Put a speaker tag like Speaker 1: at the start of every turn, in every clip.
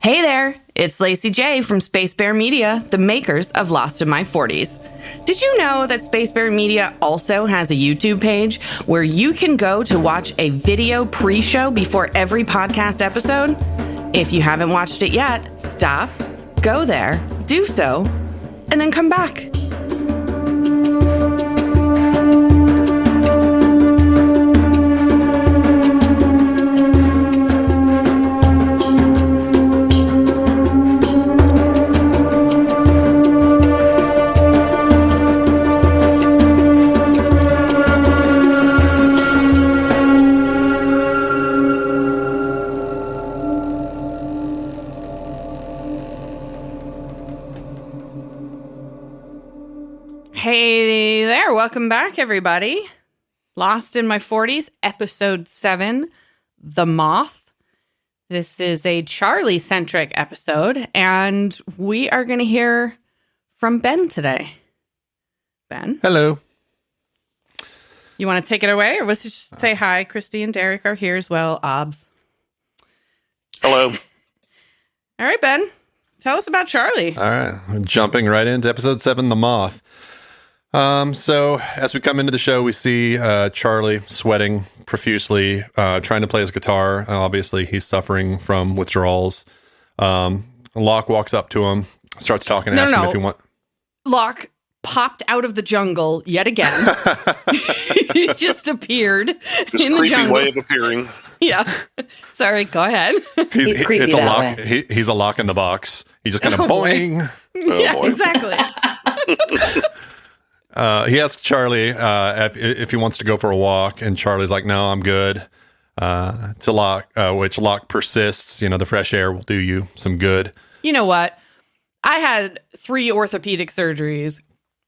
Speaker 1: Hey there, it's Lacy J from Space Bear Media, the makers of Lost in My 40s. Did you know that Space Bear Media also has a YouTube page where you can go to watch a video pre-show before every podcast episode? If you haven't watched it yet, stop, go there, do so, and then come back. Hey there, welcome back, everybody. Lost in My 40s, Episode 7, The Moth. This is a Charlie-centric episode, and we are going to hear from Ben today. Ben?
Speaker 2: Hello.
Speaker 1: You want to take it away, or was it just say hi? Christy and Derek are here as well. Obs.
Speaker 3: Hello.
Speaker 1: All right, Ben. Tell us about Charlie.
Speaker 2: All right. I'm jumping right into Episode 7, The Moth. So as we come into the show, we see Charlie sweating profusely, trying to play his guitar. Obviously, he's suffering from withdrawals. Locke walks up to him, starts talking, asking him if he wants.
Speaker 1: Locke popped out of the jungle yet again. He just appeared
Speaker 3: This
Speaker 1: in the
Speaker 3: creepy
Speaker 1: jungle.
Speaker 3: way of appearing.
Speaker 1: Yeah. Sorry, go ahead.
Speaker 4: He's creepy
Speaker 2: it's a
Speaker 4: that
Speaker 2: lock.
Speaker 4: way.
Speaker 2: He's a lock in the box. He just kind of
Speaker 1: Oh, boy.
Speaker 2: boing.
Speaker 1: Yeah,
Speaker 3: boy.
Speaker 1: exactly.
Speaker 2: He asks Charlie if he wants to go for a walk, and Charlie's like, "No, I'm good." To Locke, which Locke persists. You know, the fresh air will do you some good.
Speaker 1: You know what? I had 3 orthopedic surgeries,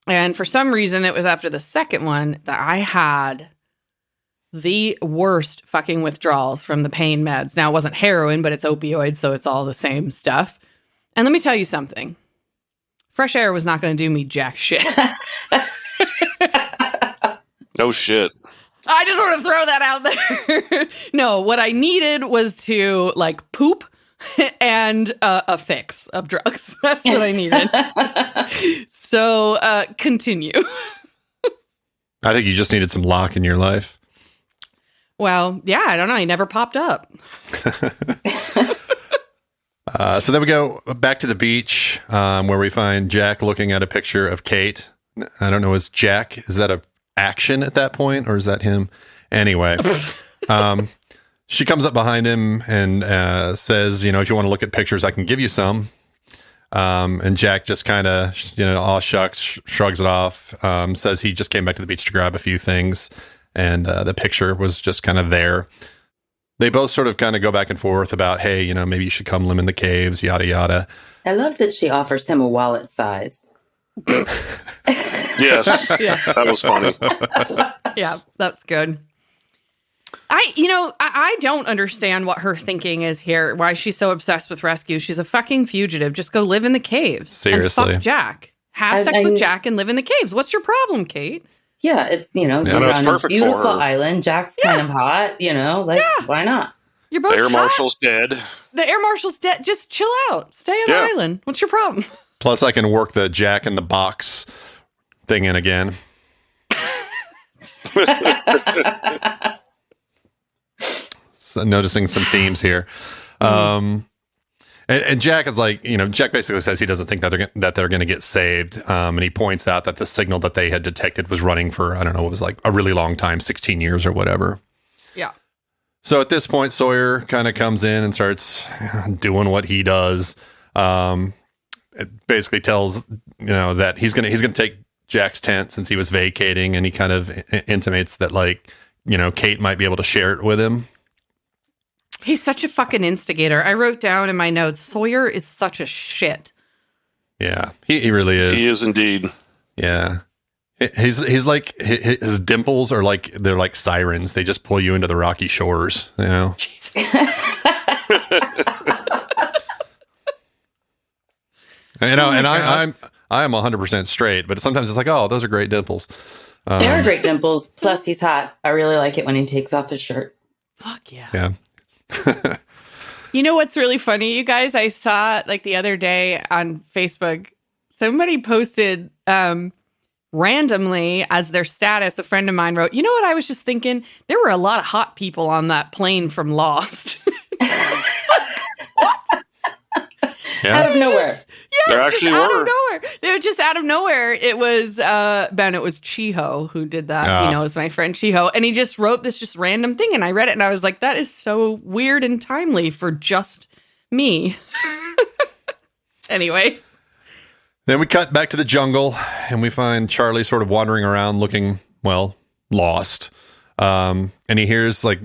Speaker 1: and for some reason, it was after the second one that I had the worst fucking withdrawals from the pain meds. Now, it wasn't heroin, but it's opioids, so it's all the same stuff. And let me tell you something. Fresh air was not going to do me jack shit.
Speaker 3: No shit.
Speaker 1: I just want to throw that out there. No, what I needed was to, like, poop and a fix of drugs. That's what I needed. So, continue.
Speaker 2: I think you just needed some Locke in your life.
Speaker 1: Well, yeah, I don't know. He never popped up.
Speaker 2: So then we go back to the beach where we find Jack looking at a picture of Kate. I don't know, is that a action at that point, or is that him? Anyway, she comes up behind him and says, if you want to look at pictures, I can give you some. And Jack just kind of, aw shucks, shrugs it off, says he just came back to the beach to grab a few things, and the picture was just kind of there. They both sort of kind of go back and forth about, hey, maybe you should come live in the caves, yada, yada.
Speaker 4: I love that she offers him a wallet size.
Speaker 3: Yes.
Speaker 1: Yeah.
Speaker 3: That was funny.
Speaker 1: Yeah, that's good. I don't understand what her thinking is here, why she's so obsessed with rescue. She's a fucking fugitive. Just go live in the caves.
Speaker 2: Seriously.
Speaker 1: And fuck Jack. Have sex with Jack and live in the caves. What's your problem, Kate?
Speaker 4: Yeah, it's, you're
Speaker 3: no, it's
Speaker 4: on a
Speaker 3: perfect for
Speaker 4: beautiful
Speaker 3: her.
Speaker 4: island. Jack's kind of hot, why not?
Speaker 1: You're both
Speaker 3: The air
Speaker 1: hot.
Speaker 3: marshal's dead.
Speaker 1: The air marshal's dead. Just chill out. Stay on the island. What's your problem?
Speaker 2: Plus, I can work the Jack in the box thing in again. So noticing some themes here. And Jack is like, Jack basically says he doesn't think that they're going to get saved. And he points out that the signal that they had detected was running for, I don't know, it was like a really long time, 16 years or whatever.
Speaker 1: Yeah.
Speaker 2: So at this point, Sawyer kind of comes in and starts doing what he does. It basically tells, that he's going to take Jack's tent since he was vacating, and he kind of intimates that, like, Kate might be able to share it with him.
Speaker 1: He's such a fucking instigator. I wrote down in my notes, Sawyer is such a shit.
Speaker 2: Yeah, he really is.
Speaker 3: He is indeed.
Speaker 2: Yeah. He's like, his dimples are like, they're like sirens. They just pull you into the rocky shores,
Speaker 1: Jesus.
Speaker 2: And I am 100% straight, but sometimes it's like, oh, those are great dimples.
Speaker 4: They are great dimples. Plus, he's hot. I really like it when he takes off his shirt.
Speaker 1: Fuck yeah.
Speaker 2: Yeah.
Speaker 1: You know what's really funny, you guys? I saw like the other day on Facebook, somebody posted randomly as their status, a friend of mine wrote, you know what I was just thinking? There were a lot of hot people on that plane from Lost.
Speaker 4: Out of nowhere.
Speaker 3: There actually
Speaker 1: out
Speaker 3: were.
Speaker 1: of nowhere. They were just out of nowhere. It was Ben. It was Chiho who did that. It was my friend Chiho, and he just wrote this just random thing, and I read it, and I was like, "That is so weird and timely for just me." Anyway,
Speaker 2: Then we cut back to the jungle, and we find Charlie sort of wandering around, looking lost. And he hears like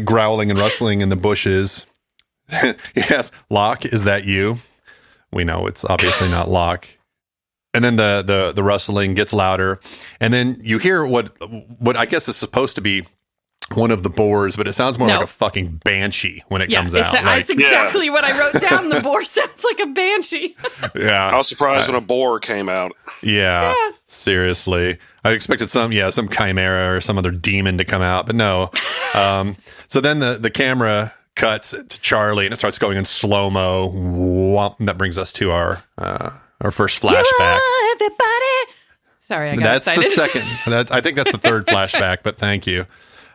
Speaker 2: growling and rustling in the bushes. He asks, "Locke, is that you?" We know it's obviously not Locke. And then the rustling gets louder, and then you hear what I guess is supposed to be one of the boars, but it sounds more like a fucking banshee when it comes out.
Speaker 1: It's exactly what I wrote down. The boar sounds like a banshee.
Speaker 2: Yeah,
Speaker 3: I was surprised when a boar came out.
Speaker 2: Yeah, seriously. I expected some chimera or some other demon to come out, but no. So then the camera cuts to Charlie, and it starts going in slow-mo. That brings us to our first flashback.
Speaker 1: Everybody. Sorry, I got
Speaker 2: That's
Speaker 1: excited.
Speaker 2: the second. I think that's the third flashback, but thank you.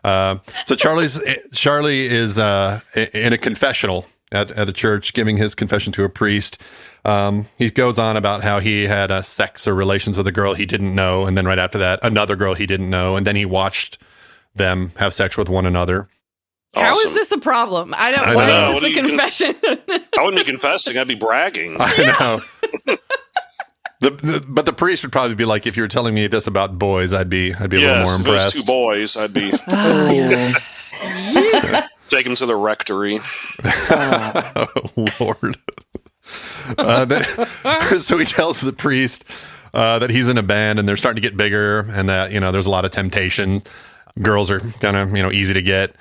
Speaker 2: So Charlie is in a confessional at a church, giving his confession to a priest. He goes on about how he had sex or relations with a girl he didn't know, and then right after that, another girl he didn't know, and then he watched them have sex with one another.
Speaker 1: How
Speaker 3: Awesome.
Speaker 1: is this a problem? I don't.
Speaker 2: I
Speaker 1: Why
Speaker 2: know.
Speaker 1: is this a confession?
Speaker 3: I wouldn't be confessing. I'd be bragging.
Speaker 2: I know. But the priest would probably be like, if you were telling me this about boys, I'd be a little more
Speaker 3: If it was
Speaker 2: impressed.
Speaker 3: two boys, I'd be take them to the rectory.
Speaker 2: Oh, Lord. So he tells the priest that he's in a band and they're starting to get bigger, and that there's a lot of temptation. Girls are kind of easy to get.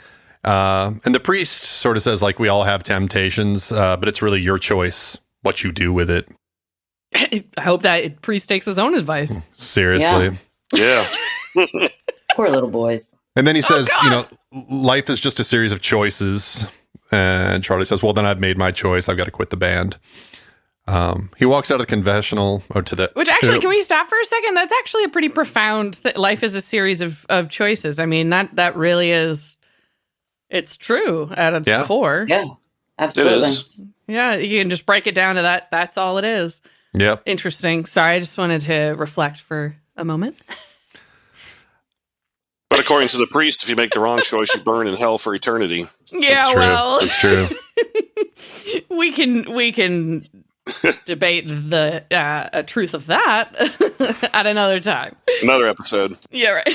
Speaker 2: And the priest sort of says, like, we all have temptations, but it's really your choice what you do with it.
Speaker 1: I hope that priest takes his own advice.
Speaker 2: Seriously.
Speaker 3: Yeah.
Speaker 4: Poor little boys.
Speaker 2: And then he says, life is just a series of choices. And Charlie says, well, then I've made my choice. I've got to quit the band. He walks out of the confessional or to the...
Speaker 1: Which actually, can we stop for a second? That's actually a pretty profound... life is a series of choices. I mean, that really is... It's true at its core.
Speaker 4: Yeah, absolutely.
Speaker 3: It is.
Speaker 1: Yeah, you can just break it down to that. That's all it is.
Speaker 2: Yep.
Speaker 1: Interesting. Sorry, I just wanted to reflect for a moment.
Speaker 3: But according to the priest, if you make the wrong choice, you burn in hell for eternity.
Speaker 1: Yeah,
Speaker 2: That's true.
Speaker 1: we can debate the truth of that at another time.
Speaker 3: Another episode.
Speaker 1: Yeah, right.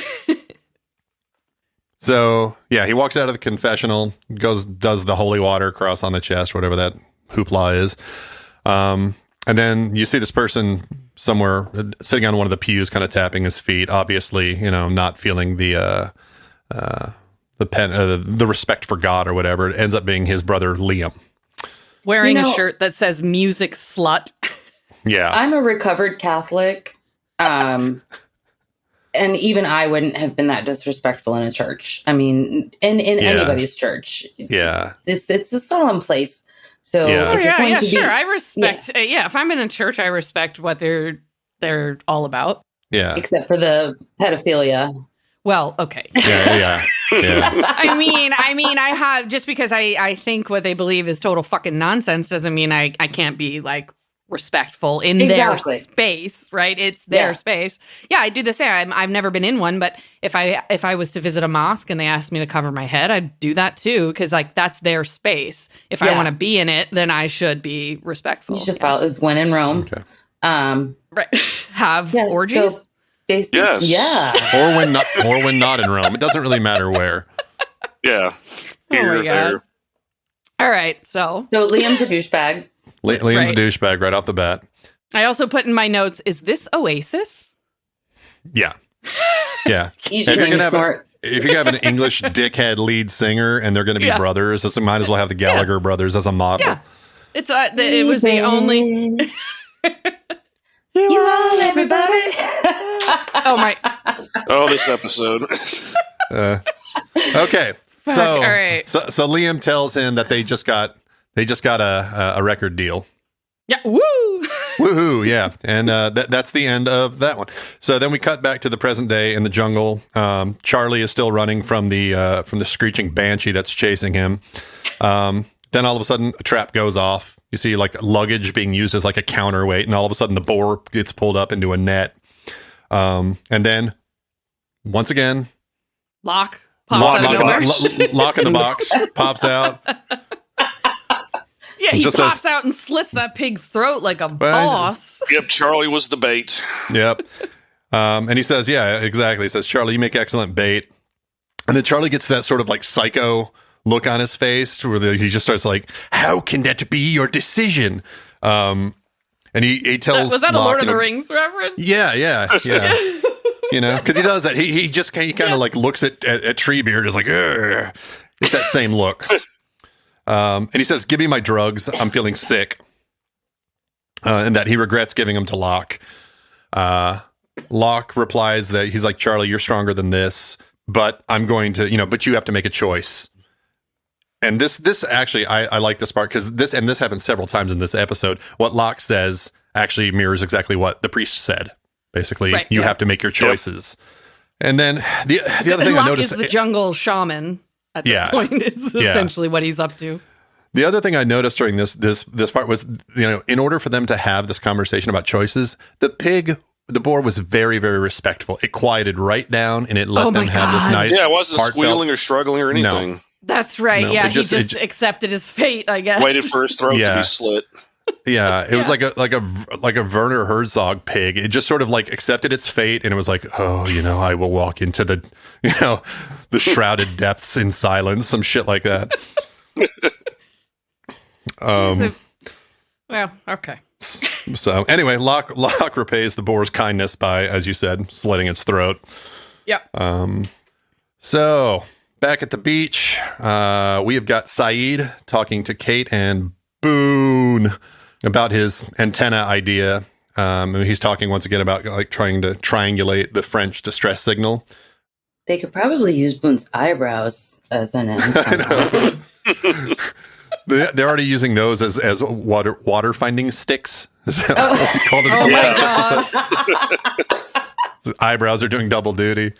Speaker 2: So, yeah, he walks out of the confessional, does the holy water cross on the chest, whatever that hoopla is. And then you see this person somewhere sitting on one of the pews, kind of tapping his feet, obviously, not feeling the respect for God or whatever. It ends up being his brother, Liam.
Speaker 1: Wearing a shirt that says music slut.
Speaker 2: Yeah.
Speaker 4: I'm a recovered Catholic. And even I wouldn't have been that disrespectful in a church. I mean, in anybody's church.
Speaker 2: Yeah.
Speaker 4: It's a solemn place. So
Speaker 1: sure. I respect. If I'm in a church, I respect what they're all about.
Speaker 2: Yeah.
Speaker 4: Except for the pedophilia.
Speaker 1: Well, okay.
Speaker 2: Yeah.
Speaker 1: I mean, I have, just because I think what they believe is total fucking nonsense doesn't mean I can't be like respectful in their space, right? It's their space. Yeah, I do the same. I've never been in one, but if I was to visit a mosque and they asked me to cover my head, I'd do that too, because like that's their space. If I want to be in it, then I should be respectful.
Speaker 4: You should follow when in Rome.
Speaker 2: Okay.
Speaker 1: Right. Have orgies.
Speaker 4: So yes.
Speaker 3: Yeah.
Speaker 2: Or when not in Rome. It doesn't really matter where.
Speaker 3: Yeah.
Speaker 1: Oh my God.
Speaker 3: There.
Speaker 1: All right. So
Speaker 4: Liam's a douchebag.
Speaker 2: Liam's a douchebag right off the bat.
Speaker 1: I also put in my notes, is this Oasis?
Speaker 2: Yeah. Yeah.
Speaker 4: If
Speaker 2: you have an English dickhead lead singer and they're going to be brothers, so might as well have the Gallagher brothers as a model.
Speaker 1: Yeah. It's it was the only...
Speaker 4: You all, everybody.
Speaker 1: Oh, my...
Speaker 3: Oh, this episode.
Speaker 2: Okay.
Speaker 1: Fuck, all right.
Speaker 2: So Liam tells him that they just got They just got a record deal.
Speaker 1: Yeah, woo!
Speaker 2: Woohoo, yeah. And that's the end of that one. So then we cut back to the present day in the jungle. Charlie is still running from the screeching banshee that's chasing him. Then all of a sudden, a trap goes off. You see like luggage being used as like a counterweight, and all of a sudden the boar gets pulled up into a net. And then, once again...
Speaker 1: Lock
Speaker 2: in the box pops out.
Speaker 1: Yeah, he pops out and slits that pig's throat like a boss.
Speaker 3: Yep, Charlie was the bait.
Speaker 2: Yep. And he says, yeah, exactly. He says, Charlie, you make excellent bait. And then Charlie gets that sort of like psycho look on his face where he just starts like, how can that be your decision? And he tells...
Speaker 1: Was that a Lord of the Rings reference?
Speaker 2: Yeah. You know, because he does that. He kind of like looks at Treebeard as like, ugh. It's that same look. And he says, give me my drugs. I'm feeling sick. And that he regrets giving them to Locke. Locke replies that he's like, Charlie, you're stronger than this, but I'm going to, but you have to make a choice. And this actually, I like this part because this happens several times in this episode. What Locke says actually mirrors exactly what the priest said. Basically, you have to make your choices. Yep. And then the other thing
Speaker 1: Locke
Speaker 2: I noticed
Speaker 1: is the jungle shaman at this point. Is essentially what he's up to.
Speaker 2: The other thing I noticed during this part was, in order for them to have this conversation about choices, the boar was very, very respectful. It quieted right down and it let them have this nice.
Speaker 3: Yeah, it wasn't squealing or struggling or anything.
Speaker 2: No.
Speaker 1: That's right. No, he just accepted his fate, I guess.
Speaker 3: Waited for his throat to be slit.
Speaker 2: Yeah, it was like a Werner Herzog pig. It just sort of like accepted its fate, and it was like, oh, I will walk into the shrouded depths in silence, some shit like that.
Speaker 1: Okay.
Speaker 2: So anyway, Locke repays the boar's kindness by, as you said, slitting its throat.
Speaker 1: Yep.
Speaker 2: So back at the beach, we have got Saeed talking to Kate and Boone about his antenna idea. He's talking once again about like trying to triangulate the French distress signal.
Speaker 4: They could probably use Boone's eyebrows as an antenna.
Speaker 2: They're already using those as water finding sticks. Is that what we called it?
Speaker 1: My God.
Speaker 2: His eyebrows are doing double duty.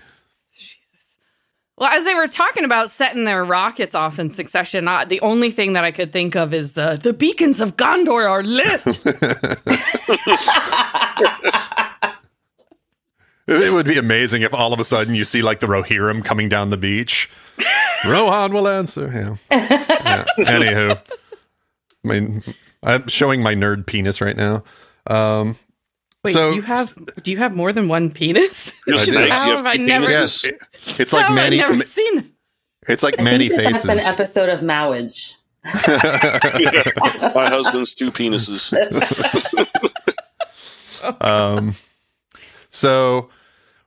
Speaker 1: Well, as they were talking about setting their rockets off in succession, the only thing that I could think of is the beacons of Gondor are lit.
Speaker 2: It would be amazing if all of a sudden you see like the Rohirrim coming down the beach. Rohan will answer. Yeah. Anywho, I mean, I'm showing my nerd penis right now.
Speaker 1: Wait,
Speaker 2: so,
Speaker 1: do you have more than one penis?
Speaker 3: How have I never?
Speaker 2: Yes, it's like many.
Speaker 1: I've never seen it.
Speaker 2: It's like many faces.
Speaker 4: That's an episode of Marriage.
Speaker 3: My husband's two penises.
Speaker 2: So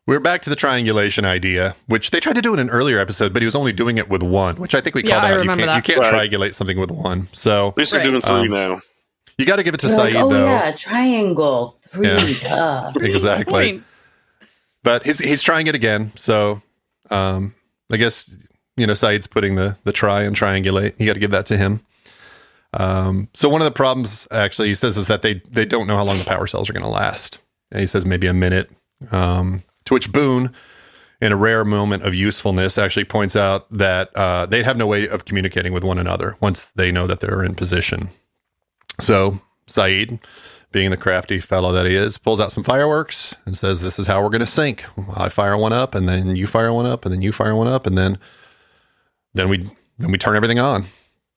Speaker 2: we're back to the triangulation idea, which they tried to do in an earlier episode, but he was only doing it with one, which I think we called out. You can't triangulate something with one. So
Speaker 3: at least they're doing three now.
Speaker 2: You got to give it to Saeed, though.
Speaker 4: Oh, yeah, triangle. 3. Yeah.
Speaker 2: Exactly. But he's trying it again. So I guess, Saeed's putting the try and triangulate. You got to give that to him. So one of the problems, actually, he says, is that they don't know how long the power cells are going to last. And he says maybe a minute. To which Boone, in a rare moment of usefulness, actually points out that they have no way of communicating with one another once they know that they're in position. So Saeed, being the crafty fellow that he is, pulls out some fireworks and says, this is how we're going to sync. I fire one up, and then you fire one up, and then you fire one up, and then we turn everything on.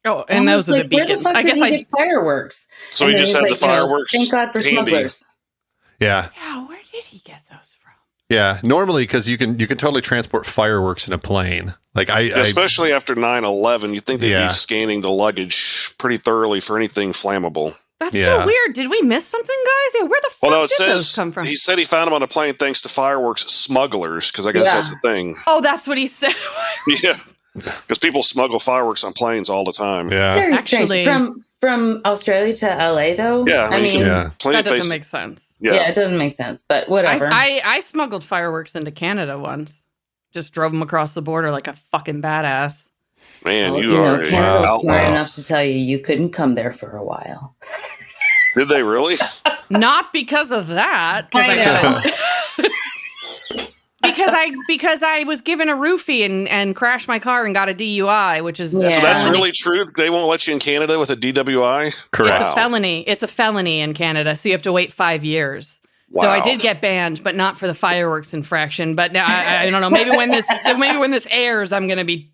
Speaker 1: Oh, and those are the beacons.
Speaker 4: Where the fuck did he get fireworks?
Speaker 3: So he just had the fireworks.
Speaker 4: Thank God for smugglers.
Speaker 2: Yeah.
Speaker 1: Yeah, where did he get those from?
Speaker 2: Yeah, normally because you can totally transport fireworks in a plane. Like
Speaker 3: especially after 9/11, you'd think they'd be scanning the luggage pretty thoroughly for anything flammable.
Speaker 1: That's so weird. Did we miss something, guys? Yeah, where the fuck did those come from?
Speaker 3: He said he found them on a plane thanks to fireworks smugglers, because I guess that's the thing.
Speaker 1: Oh, that's what he said.
Speaker 3: Yeah. Because people smuggle fireworks on planes all the time.
Speaker 2: Yeah,
Speaker 4: very actually, from Australia to LA, though.
Speaker 3: Yeah,
Speaker 4: I mean,
Speaker 1: that doesn't make sense.
Speaker 3: Yeah,
Speaker 4: it doesn't make sense. But whatever.
Speaker 1: I smuggled fireworks into Canada once. Just drove them across the border like a fucking badass.
Speaker 3: Man,
Speaker 4: Well,
Speaker 3: you are a
Speaker 4: Canada's smart
Speaker 3: outlaw.
Speaker 4: enough to tell you couldn't come there for a while.
Speaker 3: Did they really?
Speaker 1: Not because of that.
Speaker 4: I know.
Speaker 1: Because I was given a roofie and crashed my car and got a DUI, which is
Speaker 4: Yeah.
Speaker 3: So that's really true? They won't let you in Canada with a DWI?
Speaker 2: Correct.
Speaker 1: It's a felony. It's a felony in Canada, so you have to wait 5 years.
Speaker 3: Wow.
Speaker 1: So I did get banned, but not for the fireworks infraction. But now I don't know. Maybe when this airs, I'm going to be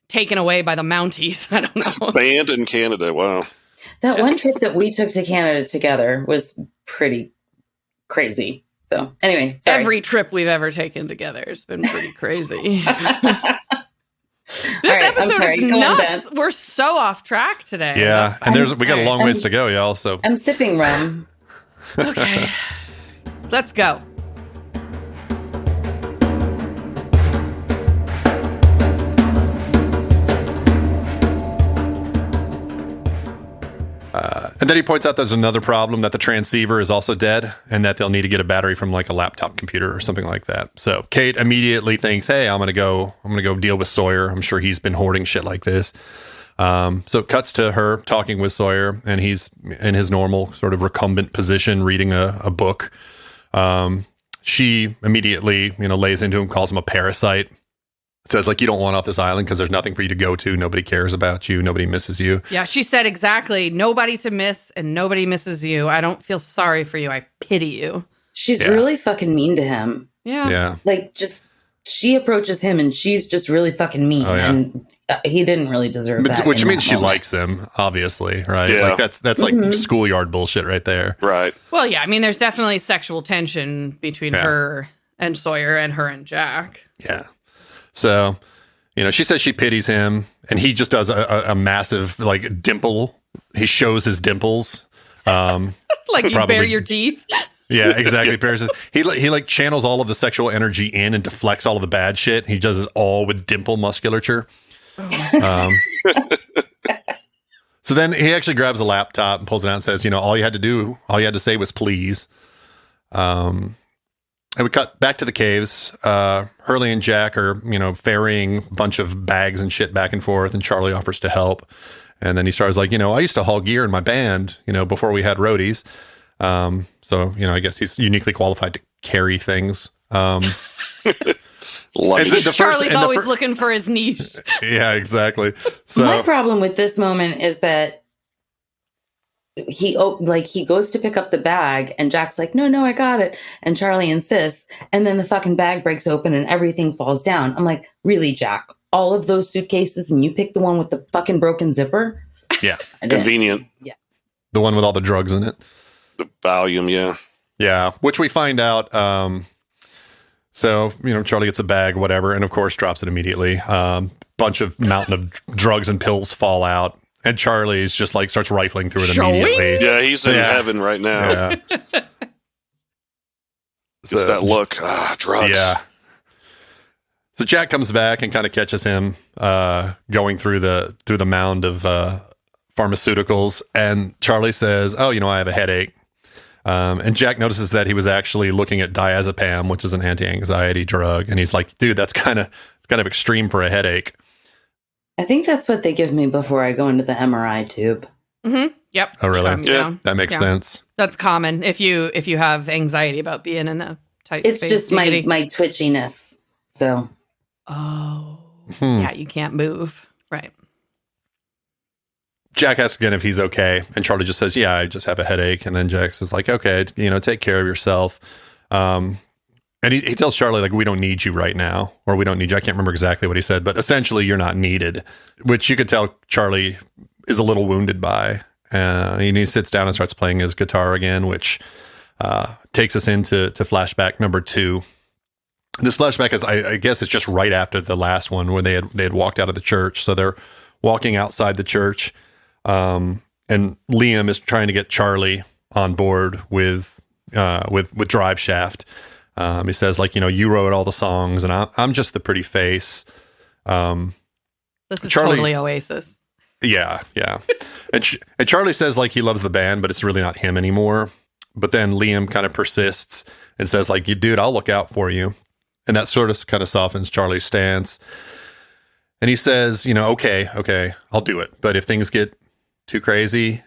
Speaker 1: taken away by the Mounties. I don't know.
Speaker 3: Banned in Canada. Wow.
Speaker 4: That one trip that we took to Canada together was pretty crazy. So anyway, sorry.
Speaker 1: Every trip we've ever taken together has been pretty crazy. This
Speaker 4: right,
Speaker 1: episode is
Speaker 4: Go on,
Speaker 1: nuts. We're so off track today.
Speaker 2: Yeah, and we got a long ways to go, y'all. So
Speaker 4: I'm sipping rum.
Speaker 1: Okay. Let's go.
Speaker 2: and then he points out there's another problem, that the transceiver is also dead and that they'll need to get a battery from like a laptop computer or something like that. So Kate immediately thinks, hey, I'm gonna go deal with Sawyer. I'm sure he's been hoarding shit like this. So it cuts to her talking with Sawyer, and he's in his normal sort of recumbent position reading a book. She immediately, lays into him, calls him a parasite. Says, like, you don't want off this island because there's nothing for you to go to. Nobody cares about you. Nobody misses you.
Speaker 1: Yeah, she said exactly. Nobody to miss and nobody misses you. I don't feel sorry for you. I pity you.
Speaker 4: She's really fucking mean to him.
Speaker 1: Yeah.
Speaker 4: Like, just she approaches him and she's just really fucking mean.
Speaker 2: Oh, yeah.
Speaker 4: And he didn't really deserve that.
Speaker 2: Which means she likes him, obviously, right?
Speaker 3: Yeah.
Speaker 2: Like that's like schoolyard bullshit right there.
Speaker 3: Right.
Speaker 1: Well, yeah, I mean, there's definitely sexual tension between her and Sawyer and her and Jack.
Speaker 2: Yeah. So, she says she pities him, and he just does a massive, like, dimple. He shows his dimples.
Speaker 1: Like you bare your teeth.
Speaker 2: Yeah, exactly. He like channels all of the sexual energy in and deflects all of the bad shit. He does it all with dimple musculature. So then he actually grabs a laptop and pulls it out and says, all you had to say was please. And we cut back to the caves. Hurley and Jack are, ferrying a bunch of bags and shit back and forth, and Charlie offers to help. And then he starts like, I used to haul gear in my band, before we had roadies. So, I guess he's uniquely qualified to carry things.
Speaker 1: Charlie's always looking for his niche.
Speaker 2: Yeah, exactly. So
Speaker 4: my problem with this moment is that he goes to pick up the bag and Jack's like, no, I got it. And Charlie insists. And then the fucking bag breaks open and everything falls down. I'm like, really, Jack? All of those suitcases and you picked the one with the fucking broken zipper?
Speaker 2: Yeah.
Speaker 3: Convenient.
Speaker 4: Yeah.
Speaker 2: The one with all the drugs in it.
Speaker 3: The volume, yeah.
Speaker 2: Yeah. Which we find out. So, Charlie gets a bag, whatever, and of course drops it immediately. Mountain of drugs and pills fall out. And Charlie's just like starts rifling through it immediately.
Speaker 3: Yeah, he's in heaven right now.
Speaker 2: Yeah.
Speaker 3: It's that look. Drugs.
Speaker 2: Yeah. So Jack comes back and kind of catches him going through the mound of pharmaceuticals, and Charlie says, "Oh, I have a headache." And Jack notices that he was actually looking at diazepam, which is an anti-anxiety drug, and he's like, "Dude, it's kind of extreme for a headache."
Speaker 4: I think that's what they give me before I go into the MRI tube.
Speaker 1: Mm-hmm. Yep.
Speaker 2: Oh, really?
Speaker 3: Yeah.
Speaker 2: That makes sense.
Speaker 1: That's common if you have anxiety about being in a tight
Speaker 4: It's
Speaker 1: space.
Speaker 4: just my twitchiness. So.
Speaker 1: Oh. Yeah, you can't move. Right.
Speaker 2: Jack asks again if he's okay, and Charlie just says, "Yeah, I just have a headache." And then Jack says, like, "Okay, take care of yourself." And he tells Charlie, like, we don't need you right now, or we don't need you. I can't remember exactly what he said, but essentially you're not needed, which you could tell Charlie is a little wounded by. And he sits down and starts playing his guitar again, which takes us into flashback number 2. This flashback is, I guess, it's just right after the last one where they had walked out of the church. So they're walking outside the church, and Liam is trying to get Charlie on board with Drive Shaft. He says, like, you wrote all the songs, and I'm just the pretty face.
Speaker 1: This is
Speaker 2: Charlie,
Speaker 1: totally Oasis.
Speaker 2: Yeah. and Charlie says, like, he loves the band, but it's really not him anymore. But then Liam kind of persists and says, like, dude, I'll look out for you. And that sort of kind of softens Charlie's stance. And he says, okay, I'll do it. But if things get too crazy,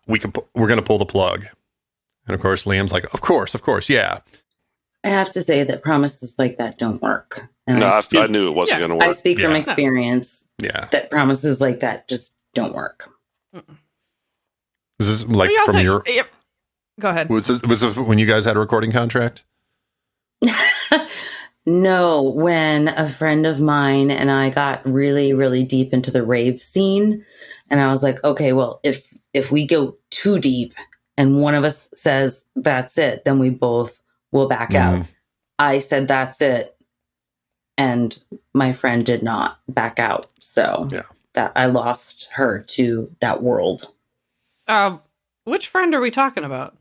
Speaker 2: we're going to pull the plug. And of course, Liam's like, of course, yeah.
Speaker 4: I have to say that promises like that don't work. And
Speaker 3: I knew it wasn't going to work.
Speaker 4: I speak from experience.
Speaker 2: Yeah.
Speaker 4: That promises like that just don't work.
Speaker 2: Is this like from your...
Speaker 1: Yep. Go ahead.
Speaker 2: Was this when you guys had a recording contract?
Speaker 4: No, when a friend of mine and I got really, really deep into the rave scene, and I was like, okay, well, if we go too deep and one of us says that's it, then we both will back out. I said that's it, and my friend did not back out, so that I lost her to that world.
Speaker 1: Which friend are we talking about?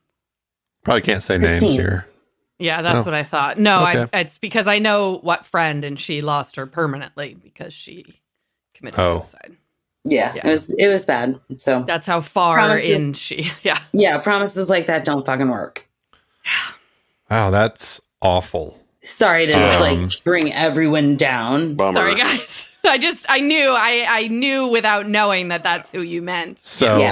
Speaker 2: Probably can't say names here.
Speaker 1: Yeah, that's what I thought. No,
Speaker 2: okay.
Speaker 1: It's because I know what friend, and she lost her permanently because she committed suicide.
Speaker 4: Yeah, it was bad. So
Speaker 1: that's how far in she. Yeah,
Speaker 4: promises like that don't fucking work.
Speaker 2: Wow, that's awful.
Speaker 4: Sorry to bring everyone down.
Speaker 3: Bummer.
Speaker 1: Sorry, guys. I knew without knowing that that's who you meant.
Speaker 2: So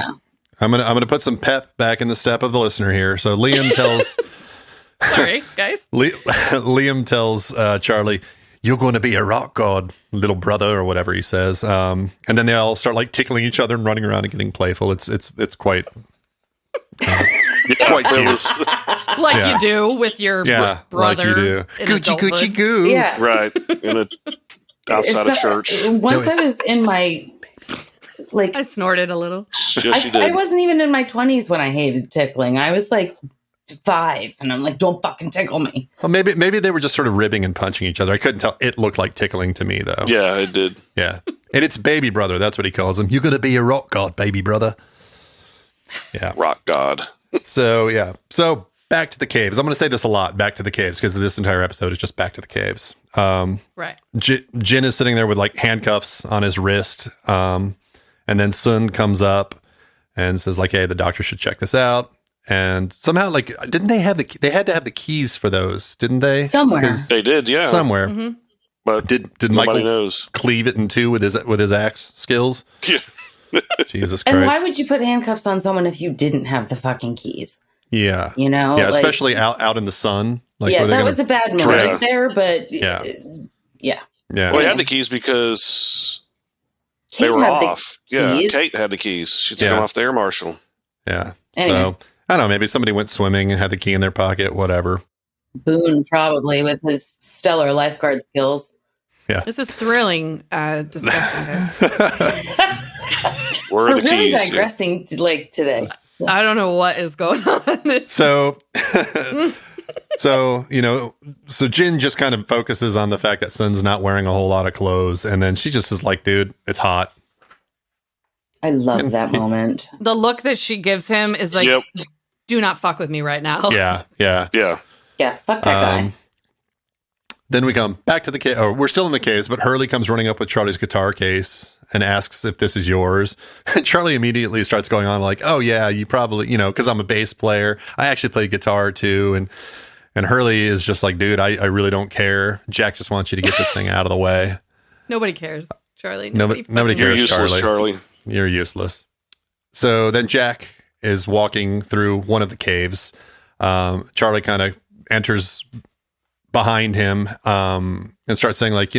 Speaker 2: I'm gonna put some pep back in the step of the listener here. So Liam tells.
Speaker 1: Sorry, guys.
Speaker 2: Liam tells Charlie, "You're going to be a rock god, little brother," or whatever he says. And then they all start like tickling each other and running around and getting playful. It's quite. It's quite cute.
Speaker 1: Like you do with your brother.
Speaker 2: Like you do. Gucci goo.
Speaker 4: Yeah.
Speaker 3: Right. Outside of church.
Speaker 4: Once I was in my
Speaker 1: I snorted a little.
Speaker 3: Yes, you did.
Speaker 4: I wasn't even in my 20s when I hated tickling. I was like 5, and I'm like, don't fucking tickle me.
Speaker 2: Well, maybe they were just sort of ribbing and punching each other. I couldn't tell. It looked like tickling to me, though.
Speaker 3: Yeah, it did.
Speaker 2: Yeah. And it's baby brother. That's what he calls him. You're going to be a rock god, baby brother. Yeah.
Speaker 3: Rock god.
Speaker 2: So, yeah. So, back to the caves. I'm going to say this a lot, back to the caves, because this entire episode is just back to the caves.
Speaker 1: Right.
Speaker 2: Jin is sitting there with like handcuffs on his wrist. And then Sun comes up and says like, hey, the doctor should check this out. And somehow, like, didn't they have they had to have the keys for those, didn't they?
Speaker 4: Somewhere.
Speaker 3: They did, yeah.
Speaker 2: Somewhere.
Speaker 1: Mm-hmm.
Speaker 3: But
Speaker 2: did
Speaker 3: nobody
Speaker 2: Michael
Speaker 3: knows.
Speaker 2: cleave it in two with his axe skills?
Speaker 3: Yeah.
Speaker 2: Jesus Christ.
Speaker 4: And why would you put handcuffs on someone if you didn't have the fucking keys?
Speaker 2: Yeah.
Speaker 4: Yeah,
Speaker 2: like, especially out in the sun. Like,
Speaker 4: that was a bad move right there, but
Speaker 2: yeah.
Speaker 3: Well, he had the keys because they were off. Yeah, Kate had the keys. She took them off the air marshal.
Speaker 2: Yeah.
Speaker 4: Anyway.
Speaker 2: So, I don't know, maybe somebody went swimming and had the key in their pocket, whatever.
Speaker 4: Boone, probably, with his stellar lifeguard skills.
Speaker 2: Yeah.
Speaker 1: This is thrilling discussion.
Speaker 3: Where are the
Speaker 4: really
Speaker 3: keys?
Speaker 4: digressing today.
Speaker 1: I don't know what is going on.
Speaker 2: So Jin just kind of focuses on the fact that Sun's not wearing a whole lot of clothes, and then she just is like, dude, it's hot.
Speaker 4: I love that moment.
Speaker 1: The look that she gives him is like, do not fuck with me right now.
Speaker 2: Yeah.
Speaker 4: Yeah, fuck that guy.
Speaker 2: Then we come back to the cave. Oh, we're still in the caves, but Hurley comes running up with Charlie's guitar case and asks if this is yours. And Charlie immediately starts going on like, oh, yeah, you probably, because I'm a bass player. I actually play guitar, too. And Hurley is just like, dude, I really don't care. Jack just wants you to get this thing out of the way.
Speaker 1: Nobody cares, Charlie.
Speaker 2: Nobody cares,
Speaker 3: You're useless, Charlie.
Speaker 2: You're useless. So then Jack is walking through one of the caves. Charlie kind of enters behind him and starts saying like,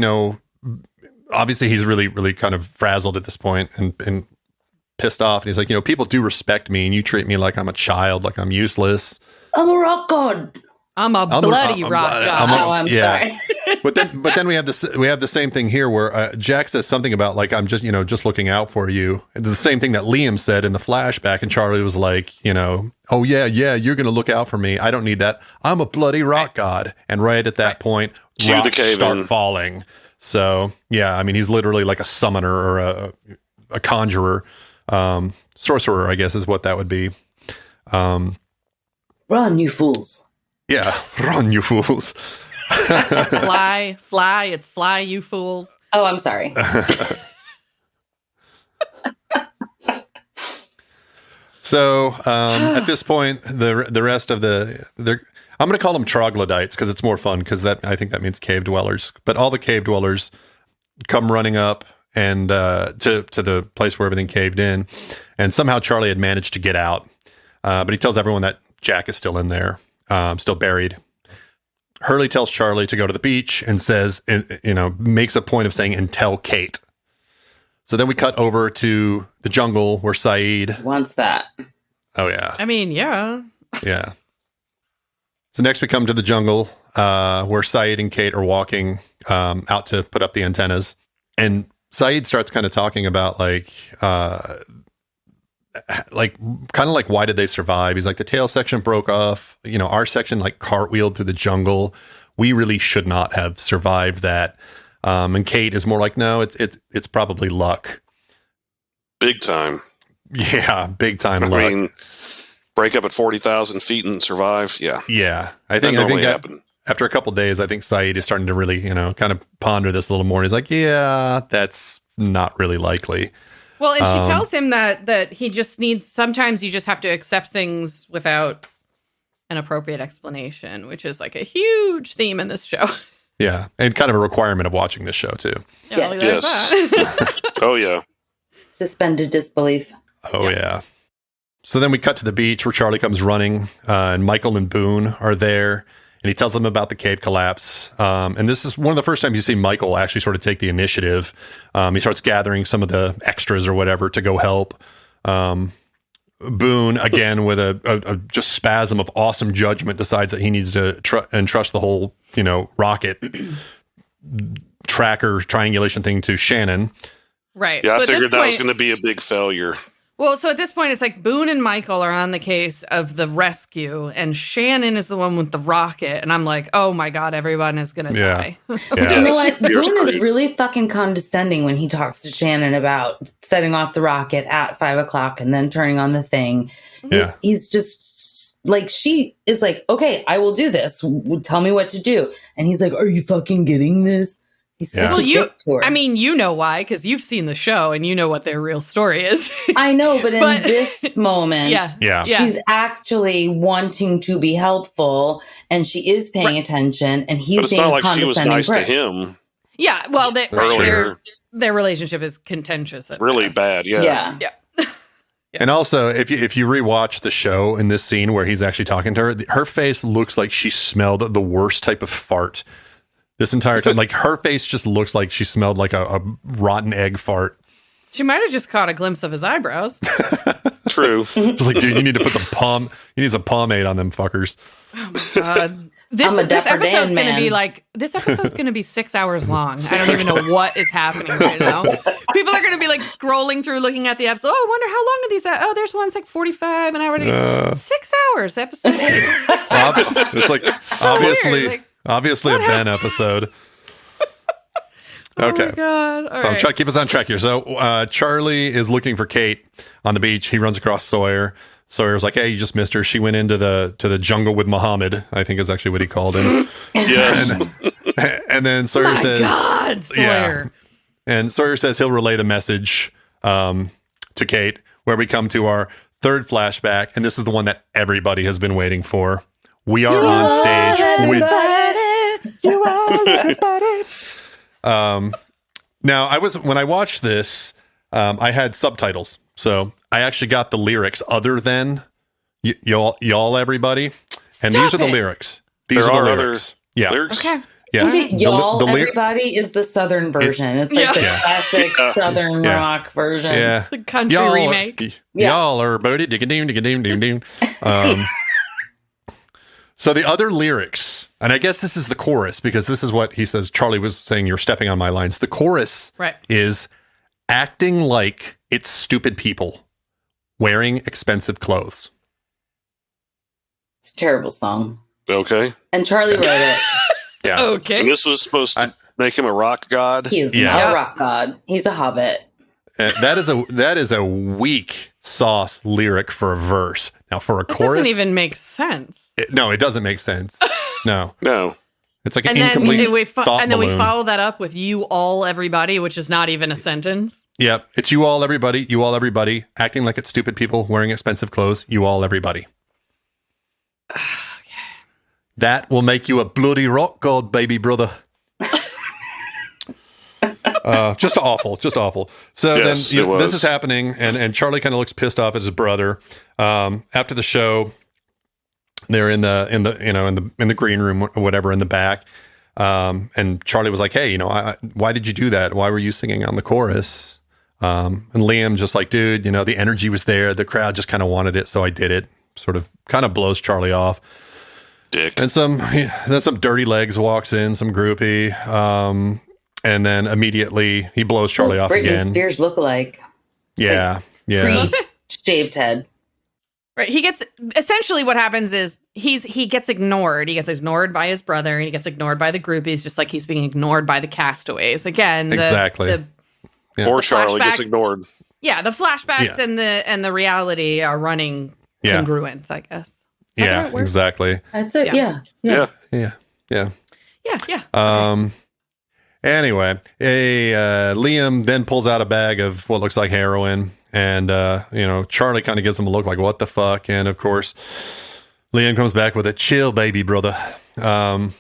Speaker 2: obviously he's really, really kind of frazzled at this point and pissed off. And he's like, people do respect me and you treat me like I'm a child, like I'm useless.
Speaker 4: I'm a rock god.
Speaker 1: I'm a bloody rock god.
Speaker 4: I'm sorry.
Speaker 2: But then we have the same thing here where Jack says something about like, I'm just, just looking out for you. And the same thing that Liam said in the flashback. And Charlie was like, oh yeah, you're going to look out for me. I don't need that. I'm a bloody rock god. And right at that point, rocks start falling. So yeah, I mean, he's literally like a summoner or a conjurer, sorcerer, I guess is what that would be.
Speaker 4: Run, you fools.
Speaker 2: Yeah, run, you fools.
Speaker 1: Fly, it's fly, you fools.
Speaker 4: Oh, I'm sorry.
Speaker 2: So at this point, the rest of I'm going to call them troglodytes because it's more fun because I think that means cave dwellers. But all the cave dwellers come running up and to the place where everything caved in, and somehow Charlie had managed to get out, but he tells everyone that Jack is still in there, still buried. Hurley tells Charlie to go to the beach and says, makes a point of saying, and tell Kate. So then we cut over to the jungle where Saeed
Speaker 4: wants that.
Speaker 2: Oh yeah.
Speaker 1: I mean, yeah.
Speaker 2: Yeah. So next we come to the jungle where Saeed and Kate are walking out to put up the antennas, and Saeed starts kind of talking about like kind of like why did they survive? He's like, the tail section broke off. Our section like cartwheeled through the jungle. We really should not have survived that. And Kate is more like, no, it's probably luck.
Speaker 3: Big time.
Speaker 2: Yeah, big time luck.
Speaker 3: I mean, break up at 40,000 feet and survive. Yeah.
Speaker 2: Yeah. I think after a couple of days, I think Saeed is starting to really, kind of ponder this a little more. He's like, yeah, that's not really likely.
Speaker 1: Well, and she tells him that he just needs, sometimes you just have to accept things without an appropriate explanation, which is like a huge theme in this show.
Speaker 2: Yeah, and kind of a requirement of watching this show, too.
Speaker 3: Yes. Oh, yeah.
Speaker 4: Suspended disbelief.
Speaker 2: Oh, yeah. So then we cut to the beach where Charlie comes running, and Michael and Boone are there, and he tells them about the cave collapse. And this is one of the first times you see Michael actually sort of take the initiative. He starts gathering some of the extras or whatever to go help. Boone, again, with a just spasm of awesome judgment, decides that he needs to entrust the whole, rocket tracker triangulation thing to Shannon.
Speaker 1: Right.
Speaker 3: Yeah, I figured that was going to be a big failure.
Speaker 1: Well, so at this point, it's like Boone and Michael are on the case of the rescue, and Shannon is the one with the rocket. And I'm like, oh my God, everyone is going to die.
Speaker 2: Yeah.
Speaker 4: You know what? Boone is really fucking condescending when he talks to Shannon about setting off the rocket at 5 o'clock and then turning on the thing. He's just like, she is like, okay, I will do this. Tell me what to do. And he's like, are you fucking getting this? He's such a dick to her.
Speaker 1: I mean, you know why, because you've seen the show and you know what their real story is.
Speaker 4: I know, but in this moment, she's actually wanting to be helpful, and she is paying attention, and he's.
Speaker 3: But it's not like she was nice to him.
Speaker 1: Yeah, well, their relationship is contentious.
Speaker 3: Really bad. Yeah.
Speaker 2: And also, if you rewatch the show in this scene where he's actually talking to her face looks like she smelled the worst type of fart. This entire time, like her face just looks like she smelled like a rotten egg fart.
Speaker 1: She might have just caught a glimpse of his eyebrows.
Speaker 3: True.
Speaker 2: It's like, dude, you need to put some pomade on them fuckers.
Speaker 1: Oh my God. This episode's going to be this episode's going to be 6 hours long. I don't even know what is happening right now. People are going to be like scrolling through, looking at the episode. Oh, I wonder how long are these? Oh, there's one's like 45 an hour. 6 hours episode. 6 hours.
Speaker 2: It's like so obviously a Ben episode. Okay.
Speaker 1: Oh my God.
Speaker 2: I'm trying to keep us on track here. So Charlie is looking for Kate on the beach. He runs across Sawyer. Sawyer's like, hey, you just missed her. She went into the jungle with Muhammad, I think is actually what he called him.
Speaker 3: Yes.
Speaker 2: And then Sawyer says,
Speaker 1: God, Sawyer.
Speaker 2: Yeah. And Sawyer says he'll relay the message to Kate, where we come to our third flashback. And this is the one that everybody has been waiting for. We are on stage with... You are everybody. Now, when I watched this, I had subtitles. So I actually got the lyrics other than y'all everybody. And these are the lyrics. These are the lyrics. Yeah.
Speaker 3: Lyrics?
Speaker 1: Okay.
Speaker 2: Yeah.
Speaker 4: Y'all everybody is the Southern version. It's like the classic Southern rock version.
Speaker 2: Yeah.
Speaker 1: The country remake.
Speaker 2: Y'all are booty digga-doom. So the other lyrics, and I guess this is the chorus, because this is what he says. Charlie was saying, you're stepping on my lines. The chorus is acting like it's stupid people wearing expensive clothes.
Speaker 4: It's a terrible song.
Speaker 3: Okay.
Speaker 4: And Charlie wrote it.
Speaker 2: Yeah.
Speaker 1: Okay.
Speaker 3: And this was supposed to make him a rock god.
Speaker 4: He is not a rock god. He's a hobbit.
Speaker 2: That is a weak sauce lyric for a verse. Now for a chorus,
Speaker 1: doesn't even make sense.
Speaker 2: It doesn't make sense. No. It's like an
Speaker 1: incomplete
Speaker 2: thought
Speaker 1: and then we
Speaker 2: balloon.
Speaker 1: follow that up with you all everybody, which is not even a sentence.
Speaker 2: Yep. It's you all everybody, acting like it's stupid people wearing expensive clothes, you all everybody.
Speaker 1: Okay.
Speaker 2: That will make you a bloody rock god, baby brother. Just awful. So
Speaker 3: yes,
Speaker 2: then this is happening, and Charlie kind of looks pissed off at his brother. After the show, they're in the green room or whatever in the back. And Charlie was like, "Hey, why did you do that? Why were you singing on the chorus?" And Liam just like, "Dude, the energy was there. The crowd just kind of wanted it, so I did it." Sort of kind of blows Charlie off.
Speaker 3: Dick.
Speaker 2: And then some dirty legs walks in, some groupie. And then immediately he blows Charlie off
Speaker 4: Britney
Speaker 2: again.
Speaker 4: Spears lookalike.
Speaker 2: Yeah.
Speaker 4: Pre-shaved head.
Speaker 1: Right. He gets, essentially what happens is he gets ignored. He gets ignored by his brother, and he gets ignored by the groupies, just like he's being ignored by the castaways. Again,
Speaker 2: exactly.
Speaker 3: Poor Charlie gets ignored.
Speaker 1: Yeah, the flashbacks and the reality are running congruent, I guess.
Speaker 2: Yeah, exactly.
Speaker 4: That's it. Yeah.
Speaker 2: Anyway, Liam then pulls out a bag of what looks like heroin, and Charlie kind of gives him a look like, what the fuck? And of course, Liam comes back with a chill, baby brother. And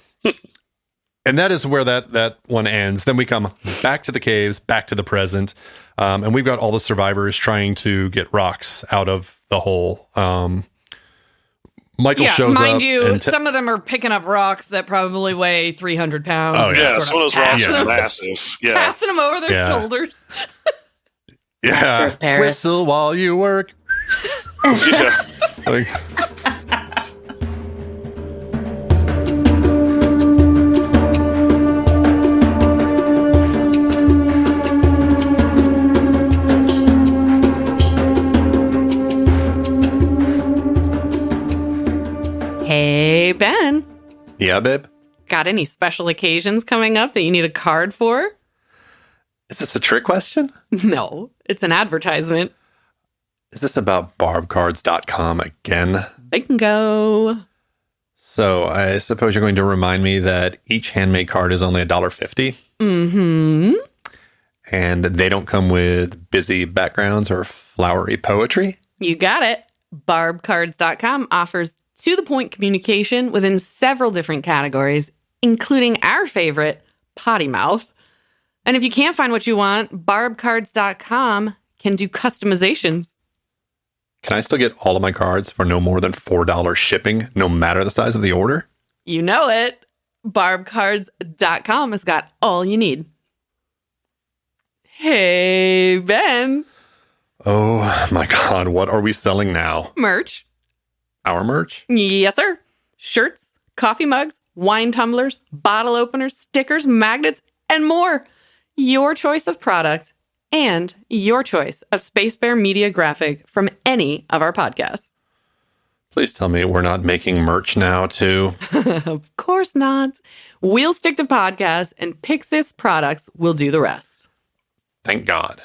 Speaker 2: that is where that one ends. Then we come back to the caves, back to the present, and we've got all the survivors trying to get rocks out of the hole. Michael shows up.
Speaker 1: Mind you, some of them are picking up rocks that probably weigh 300 pounds.
Speaker 3: Oh, yeah. Some of those rocks are massive. Yeah.
Speaker 1: Passing them over their shoulders.
Speaker 2: Yeah. Whistle while you work.
Speaker 3: Yeah.
Speaker 1: Hey, Ben.
Speaker 2: Yeah, babe?
Speaker 1: Got any special occasions coming up that you need a card for?
Speaker 2: Is this a trick question?
Speaker 1: No, it's an advertisement.
Speaker 2: Is this about barbcards.com again?
Speaker 1: Bingo.
Speaker 2: So I suppose you're going to remind me that each handmade card is only $1.50.
Speaker 1: Mm-hmm.
Speaker 2: And they don't come with busy backgrounds or flowery poetry?
Speaker 1: You got it. Barbcards.com offers to-the-point communication within several different categories, including our favorite, potty mouth. And if you can't find what you want, barbcards.com can do customizations.
Speaker 2: Can I still get all of my cards for no more than $4 shipping, no matter the size of the order?
Speaker 1: You know it. Barbcards.com has got all you need. Hey, Ben.
Speaker 2: Oh, my God. What are we selling now?
Speaker 1: Merch.
Speaker 2: Our merch?
Speaker 1: Yes, sir. Shirts, coffee mugs, wine tumblers, bottle openers, stickers, magnets, and more. Your choice of product and your choice of Space Bear Media graphic from any of our podcasts.
Speaker 2: Please tell me we're not making merch now, too.
Speaker 1: Of course not. We'll stick to podcasts, and Pixis products will do the rest.
Speaker 2: Thank God.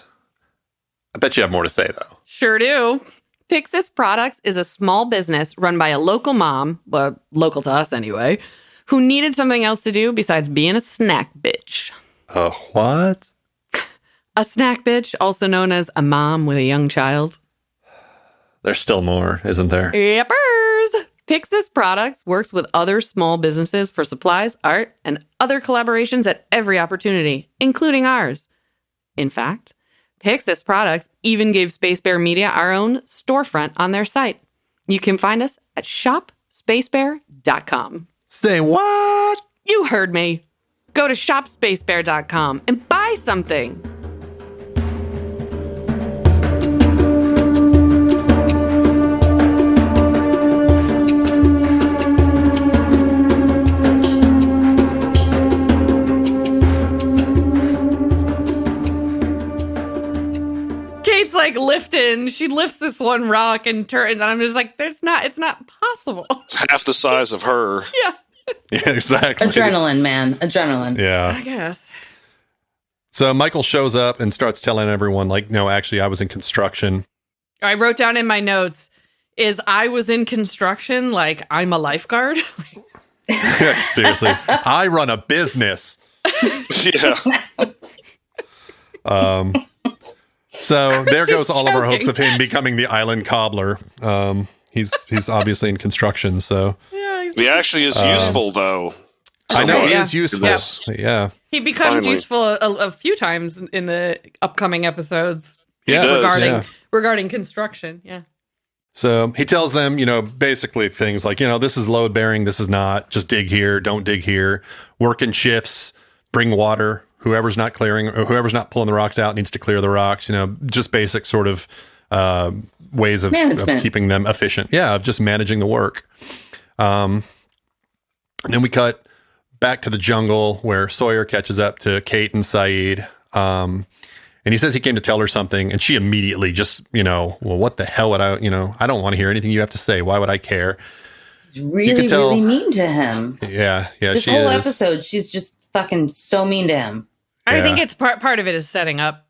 Speaker 2: I bet you have more to say, though.
Speaker 1: Sure do. Pixis Products is a small business run by a local mom, well, local to us anyway, who needed something else to do besides being a snack bitch.
Speaker 2: A what?
Speaker 1: A snack bitch, also known as a mom with a young child.
Speaker 2: There's still more, isn't there?
Speaker 1: Yepers! Pixis Products works with other small businesses for supplies, art, and other collaborations at every opportunity, including ours. In fact, Pixis Products even gave Space Bear Media our own storefront on their site. You can find us at shopspacebear.com.
Speaker 2: Say what?
Speaker 1: You heard me. Go to shopspacebear.com and buy something. Kate's like lifting. She lifts this one rock and turns, and I'm just like, it's not possible.
Speaker 3: It's half the size of her.
Speaker 1: Yeah.
Speaker 2: Yeah, exactly.
Speaker 4: Adrenaline, man. Adrenaline.
Speaker 2: Yeah.
Speaker 1: I guess.
Speaker 2: So Michael shows up and starts telling everyone, like, no, actually, I was in construction.
Speaker 1: I wrote down in my notes, I was in construction, like I'm a lifeguard.
Speaker 2: Seriously. I run a business.
Speaker 3: Yeah.
Speaker 2: So there goes all
Speaker 1: joking.
Speaker 2: of our hopes of him becoming the island cobbler. He's obviously in construction, so.
Speaker 1: Yeah,
Speaker 3: He actually is useful, though.
Speaker 2: I know he
Speaker 1: yeah.
Speaker 2: is useful. Yeah.
Speaker 1: He becomes
Speaker 3: Finally.
Speaker 1: useful a few times in the upcoming episodes.
Speaker 2: Yeah.
Speaker 1: Regarding construction. Yeah.
Speaker 2: So he tells them, basically things like, this is load bearing. This is not. Just dig here. Don't dig here. Work in shifts. Bring water. Whoever's not clearing or whoever's not pulling the rocks out needs to clear the rocks. Just basic sort of ways of keeping them efficient. Yeah, of just managing the work. And then we cut back to the jungle where Sawyer catches up to Kate and Saeed. And he says he came to tell her something, and she immediately just, well, what the hell would I don't want to hear anything you have to say. Why would I care?
Speaker 4: She's really mean to him.
Speaker 2: Yeah.
Speaker 4: This whole episode, she's just fucking so mean to him.
Speaker 1: I think it's part of it is setting up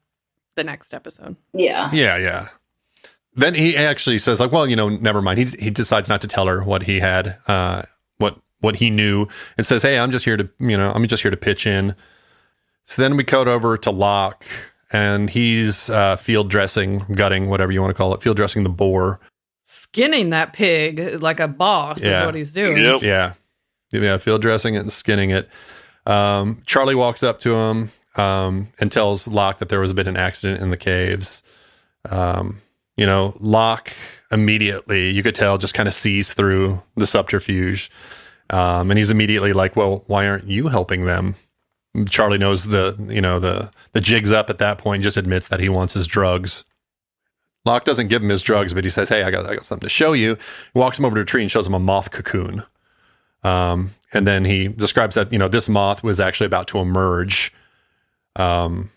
Speaker 1: the next episode.
Speaker 4: Yeah.
Speaker 2: Yeah. Then he actually says, like, well, never mind. He decides not to tell her what he had, what he knew, and says, hey, I'm just here to pitch in. So then we cut over to Locke, and he's field dressing, gutting, whatever you want to call it, field dressing the boar.
Speaker 1: Skinning that pig like a boss is what he's doing.
Speaker 3: Yep.
Speaker 2: Yeah, field dressing it and skinning it. Charlie walks up to him and tells Locke that there was been an accident in the caves. Locke immediately, you could tell, just kind of sees through the subterfuge. And he's immediately like, well, why aren't you helping them? Charlie knows the jig's up at that point, just admits that he wants his drugs. Locke doesn't give him his drugs, but he says, hey, I got something to show you. He walks him over to a tree and shows him a moth cocoon. And then he describes that, this moth was actually about to emerge. And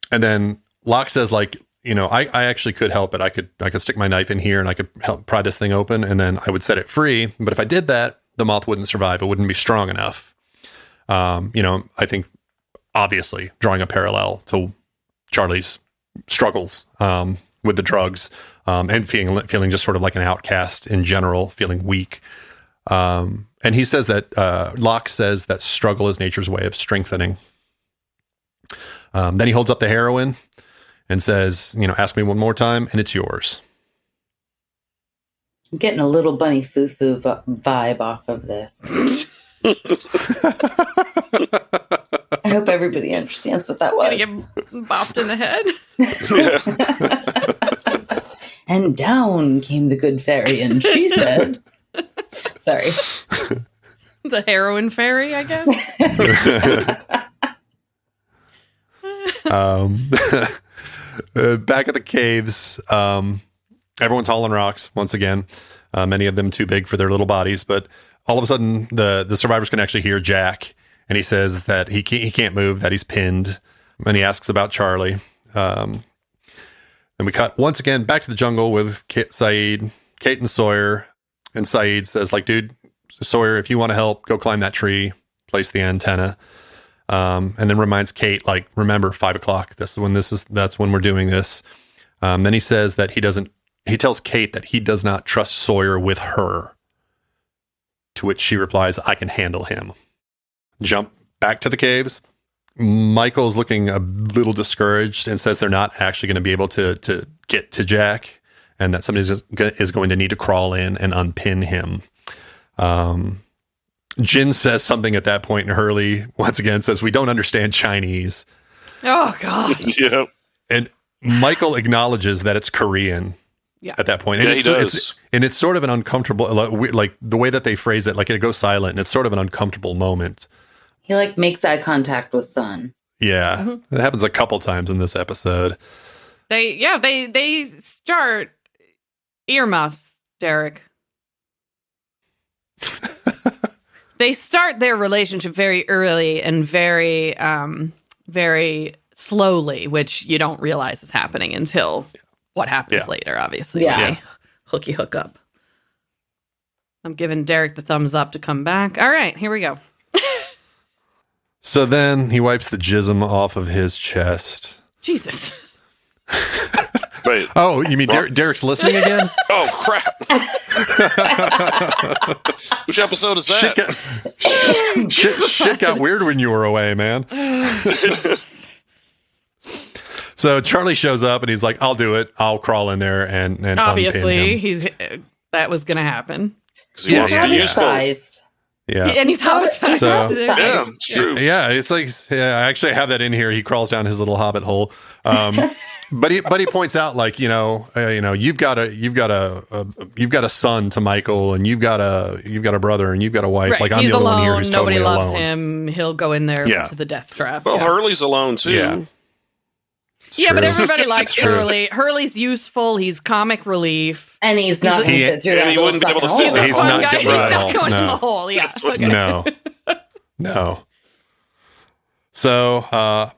Speaker 2: then Locke says, like, I actually could help it. I could stick my knife in here and I could help pry this thing open, and then I would set it free. But if I did that, the moth wouldn't survive. It wouldn't be strong enough. I think obviously drawing a parallel to Charlie's struggles with the drugs and feeling just sort of like an outcast in general, feeling weak. And he says that Locke says that struggle is nature's way of strengthening. Then he holds up the heroin and says, ask me one more time and it's yours.
Speaker 4: I'm getting a little bunny foo-foo vibe off of this. I hope everybody understands what that was.
Speaker 1: Gonna get bopped in the head.
Speaker 4: And down came the good fairy, and she said, sorry.
Speaker 1: The heroin fairy, I guess.
Speaker 2: Back at the caves, everyone's hauling rocks once again. Many of them too big for their little bodies, but all of a sudden the survivors can actually hear Jack, and he says that he can't move, that he's pinned, and he asks about Charlie. Then we cut once again back to the jungle with Saeed, Kate, and Sawyer. And Saeed says, like, dude, Sawyer, if you want to help, go climb that tree, place the antenna. And then reminds Kate, like, remember 5:00. That's when we're doing this. Then he says that he tells Kate that he does not trust Sawyer with her. To which she replies, I can handle him. Jump back to the caves. Michael's looking a little discouraged and says they're not actually going to be able to get to Jack, and that somebody is going to need to crawl in and unpin him. Jin says something at that point, and Hurley once again says, we don't understand Chinese.
Speaker 1: Oh, God.
Speaker 3: Yeah.
Speaker 2: And Michael acknowledges that it's Korean at that point. And
Speaker 3: he does.
Speaker 2: It's sort of an uncomfortable, like the way that they phrase it, like it goes silent, and it's sort of an uncomfortable moment.
Speaker 4: He makes eye contact with Sun.
Speaker 2: Yeah. Mm-hmm. It happens a couple times in this episode.
Speaker 1: They start earmuffs, Derek. They start their relationship very early and very, very slowly, which you don't realize is happening until what happens later, obviously.
Speaker 4: Yeah.
Speaker 1: Hooky hook up. I'm giving Derek the thumbs up to come back. All right, here we go.
Speaker 2: So then he wipes the jism off of his chest.
Speaker 1: Jesus.
Speaker 3: Wait.
Speaker 2: Oh, you mean Derek's listening again?
Speaker 3: Oh, crap. Which episode is that?
Speaker 2: Shit got weird when you were away, man. So Charlie shows up and he's like, I'll do it. I'll crawl in there and
Speaker 1: obviously that was going to happen.
Speaker 3: Because he wants to be useful.
Speaker 2: Yeah.
Speaker 1: And he's hobbit size.
Speaker 2: So,
Speaker 3: yeah, it's true.
Speaker 2: Yeah, it's like, I actually have that in here. He crawls down his little hobbit hole. But he points out, like, you've got a son to Michael, and you've got a brother, and you've got a wife.
Speaker 1: Right.
Speaker 2: Like, I'm
Speaker 1: he's
Speaker 2: the only
Speaker 1: alone.
Speaker 2: one here who's
Speaker 1: Nobody
Speaker 2: totally
Speaker 1: loves
Speaker 2: alone.
Speaker 1: him. He'll go in there to the death trap.
Speaker 3: Well, Hurley's alone too.
Speaker 2: Yeah.
Speaker 1: Yeah, but everybody likes Hurley. Hurley's useful. He's comic relief.
Speaker 4: And he's not going to fit through that.
Speaker 3: He wouldn't be able to
Speaker 4: hole.
Speaker 3: fit
Speaker 1: He's a fun guy. He's not going
Speaker 2: No.
Speaker 1: in the hole. Yeah. Okay.
Speaker 2: No. So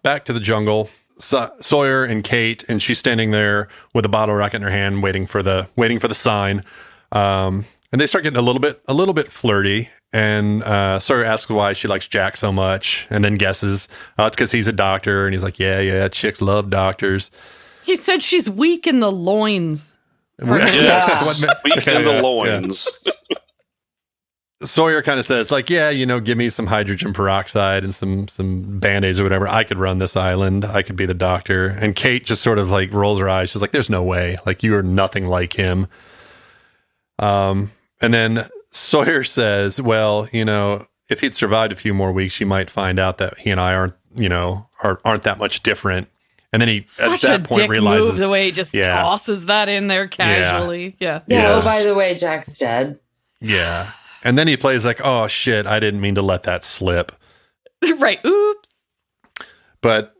Speaker 2: back to the jungle. Sawyer and Kate, and she's standing there with a bottle rocket in her hand, waiting for the sign. And they start getting a little bit flirty. And Sawyer asks why she likes Jack so much, and then guesses it's because he's a doctor. And he's like, yeah, chicks love doctors.
Speaker 1: He said she's weak in the loins.
Speaker 3: Yes, weak in the loins.
Speaker 2: Yeah. Sawyer kind of says, like, give me some hydrogen peroxide and some Band-Aids or whatever. I could run this island. I could be the doctor. And Kate just sort of like rolls her eyes. She's like, there's no way. Like, you are nothing like him. And then Sawyer says, well, if he'd survived a few more weeks, you might find out that he and I aren't that much different. And then he
Speaker 1: Such
Speaker 2: at that
Speaker 1: a
Speaker 2: point
Speaker 1: dick
Speaker 2: realizes
Speaker 1: move, the way he just tosses that in there casually. Yeah.
Speaker 4: Oh, by the way, Jack's dead.
Speaker 2: Yeah. And then he plays like, oh shit, I didn't mean to let that slip.
Speaker 1: Right. Oops.
Speaker 2: But,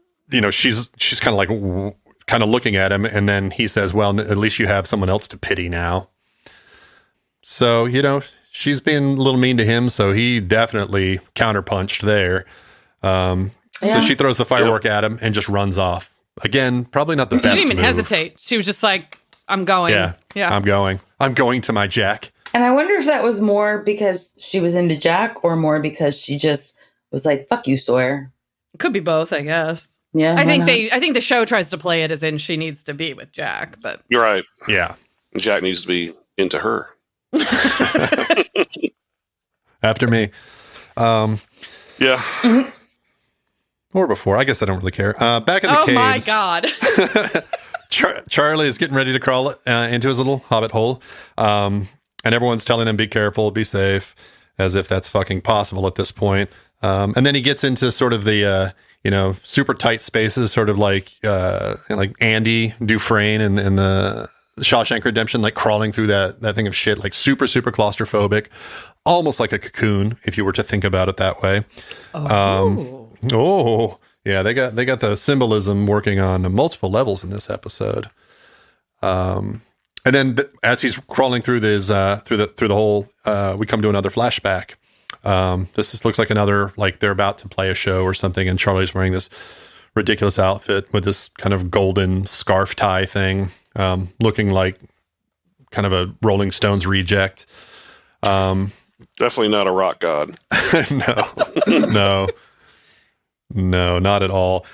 Speaker 2: she's kind of looking at him, and then he says, well, at least you have someone else to pity now. So, she's being a little mean to him, so he definitely counterpunched there. So she throws the firework at him and just runs off. Again, probably not the best
Speaker 1: She didn't even
Speaker 2: move.
Speaker 1: hesitate. She was just like, I'm going.
Speaker 2: Yeah. I'm going to my Jack.
Speaker 4: And I wonder if that was more because she was into Jack or more because she just was like, fuck you, Sawyer.
Speaker 1: Could be both, I guess.
Speaker 4: Yeah.
Speaker 1: I think the show tries to play it as in she needs to be with Jack, but
Speaker 3: you're right.
Speaker 2: Yeah.
Speaker 3: Jack needs to be into her.
Speaker 2: After me.
Speaker 3: Yeah.
Speaker 2: Or before. I guess I don't really care. Back in the caves.
Speaker 1: Oh my God.
Speaker 2: Charlie is getting ready to crawl into his little hobbit hole. And everyone's telling him, be careful, be safe, as if that's fucking possible at this point. And then he gets into sort of the, super tight spaces, sort of like Andy Dufresne in the Shawshank Redemption, like crawling through that thing of shit, like super, super claustrophobic, almost like a cocoon, if you were to think about it that way. Yeah, they got the symbolism working on multiple levels in this episode. And then as he's crawling through this through the hole, we come to another flashback. This just looks like another, like they're about to play a show or something, and Charlie's wearing this ridiculous outfit with this kind of golden scarf tie thing, looking like kind of a Rolling Stones reject.
Speaker 3: Definitely not a rock god.
Speaker 2: No, not at all.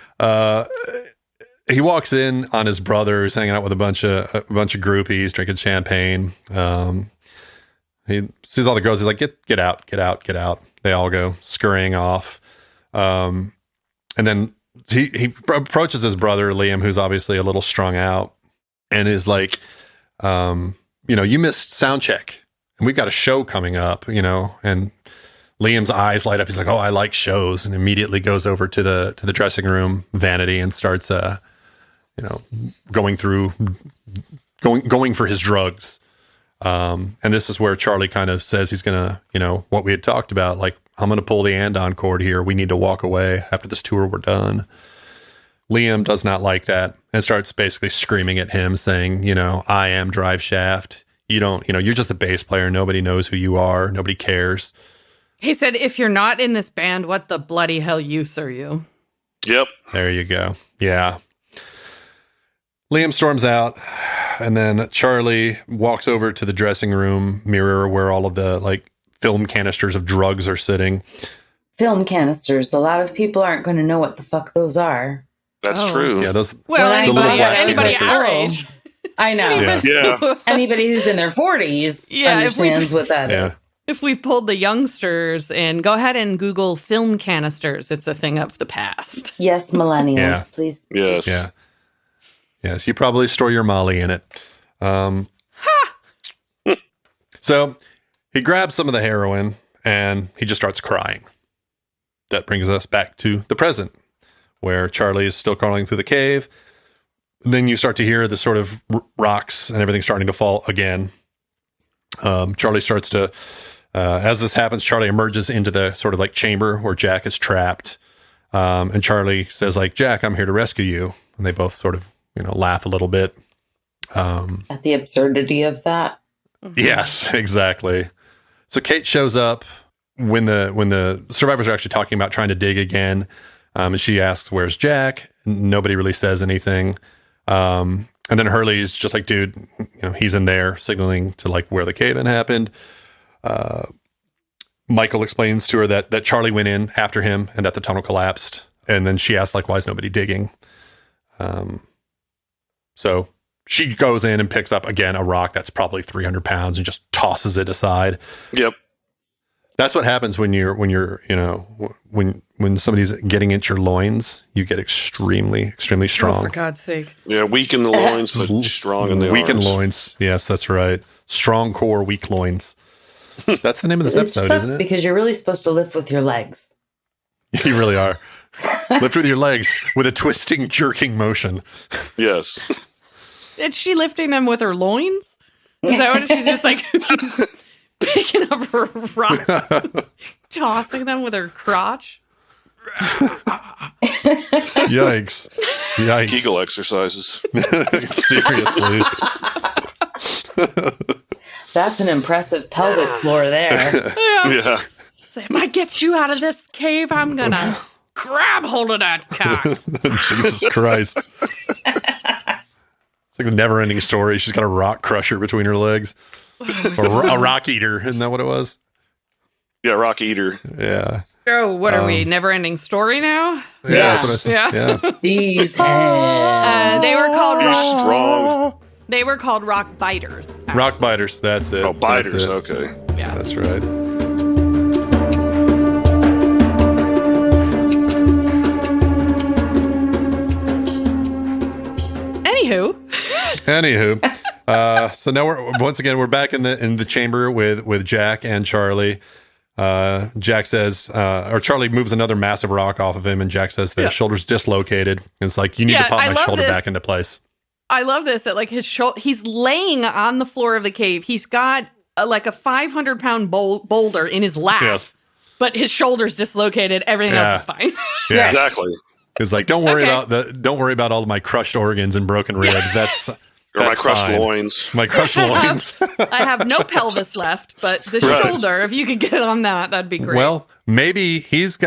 Speaker 2: He walks in on his brother, who's hanging out with a bunch of groupies, drinking champagne. He sees all the girls. He's like, get out. They all go scurrying off. And then he approaches his brother, Liam, who's obviously a little strung out, and is like, you missed sound check, and we've got a show coming up, and Liam's eyes light up. He's like, oh, I like shows, and immediately goes over to the dressing room vanity and starts, going for his drugs. And this is where Charlie kind of says he's going to, what we had talked about, like, I'm going to pull the andon cord here. We need to walk away after this tour. We're done. Liam does not like that and starts basically screaming at him saying, I am Drive Shaft. You don't, you're just a bass player. Nobody knows who you are. Nobody cares.
Speaker 1: He said, if you're not in this band, what the bloody hell use are you?
Speaker 3: Yep.
Speaker 2: There you go. Yeah. Liam storms out, and then Charlie walks over to the dressing room mirror where all of the film canisters of drugs are sitting.
Speaker 4: Film canisters. A lot of people aren't going to know what the fuck those are.
Speaker 3: That's true.
Speaker 2: Yeah, those.
Speaker 1: Well,
Speaker 2: anybody
Speaker 1: our age.
Speaker 4: I know.
Speaker 3: Yeah.
Speaker 4: Anybody who's in their 40s understands what that is.
Speaker 1: If we pulled the youngsters and go ahead and Google film canisters, it's a thing of the past.
Speaker 4: Yes, millennials, please.
Speaker 3: Yes.
Speaker 2: Yeah. Yes, you probably store your Molly in it. So he grabs some of the heroin and he just starts crying. That brings us back to the present, where Charlie is still crawling through the cave. And then you start to hear the sort of rocks and everything starting to fall again. Charlie starts to, as this happens, Charlie emerges into the sort of like chamber where Jack is trapped. And Charlie says like, Jack, I'm here to rescue you. And they both sort of, laugh a little bit.
Speaker 4: At the absurdity of that.
Speaker 2: Yes, exactly. So Kate shows up when the survivors are actually talking about trying to dig again. And she asks, where's Jack? Nobody really says anything. And then Hurley's just like, dude, he's in there, signaling to like where the cave-in happened. Michael explains to her that Charlie went in after him and that the tunnel collapsed. And then she asks like, why is nobody digging? So she goes in and picks up again a rock that's probably 300 pounds and just tosses it aside.
Speaker 3: Yep.
Speaker 2: That's what happens when somebody's getting at your loins. You get extremely strong.
Speaker 1: Oh, for God's sake!
Speaker 3: Yeah, weak in the loins, but strong in the arms.
Speaker 2: Weak in loins. Yes, that's right. Strong core, weak loins. That's the name of this episode, isn't it?
Speaker 4: Because you're really supposed to lift with your legs.
Speaker 2: You really are. Lift with your legs with a twisting, jerking motion.
Speaker 3: Yes.
Speaker 1: Is she lifting them with her loins? Is that what she's just like? Picking up her rocks, tossing them with her crotch.
Speaker 2: Yikes.
Speaker 3: Kegel exercises.
Speaker 2: Seriously.
Speaker 4: That's an impressive pelvic floor there.
Speaker 3: Yeah.
Speaker 1: So if I get you out of this cave, I'm going to grab hold of that cock.
Speaker 2: Jesus Christ. It's like a never-ending story. She's got a rock crusher between her legs. Or a rock eater, isn't that what it was?
Speaker 3: Yeah, rock eater.
Speaker 2: Yeah.
Speaker 1: Oh, what are we? Never-ending story now?
Speaker 2: Yeah.
Speaker 1: Yeah.
Speaker 4: These hands.
Speaker 1: They were called
Speaker 3: strong.
Speaker 1: They were called rock biters.
Speaker 2: Rock biters, that's it.
Speaker 3: Oh, biters,
Speaker 2: That's it.
Speaker 3: okay.
Speaker 1: Yeah.
Speaker 2: That's right. Anywho. So now we're back in the chamber with Jack and Charlie. Jack says, or Charlie moves another massive rock off of him, and Jack says that his shoulder's dislocated. And it's like, you need to pop my shoulder back into place.
Speaker 1: I love this, that like he's laying on the floor of the cave. He's got like a 500-pound boulder in his lap, but his shoulder's dislocated. Everything else is fine.
Speaker 3: Yeah, exactly.
Speaker 2: It's like, don't worry about all of my crushed organs and broken ribs. That's
Speaker 3: my crushed loins.
Speaker 2: My crushed loins.
Speaker 1: I have no pelvis left, but the shoulder, if you could get on that'd be great.
Speaker 2: Well, maybe his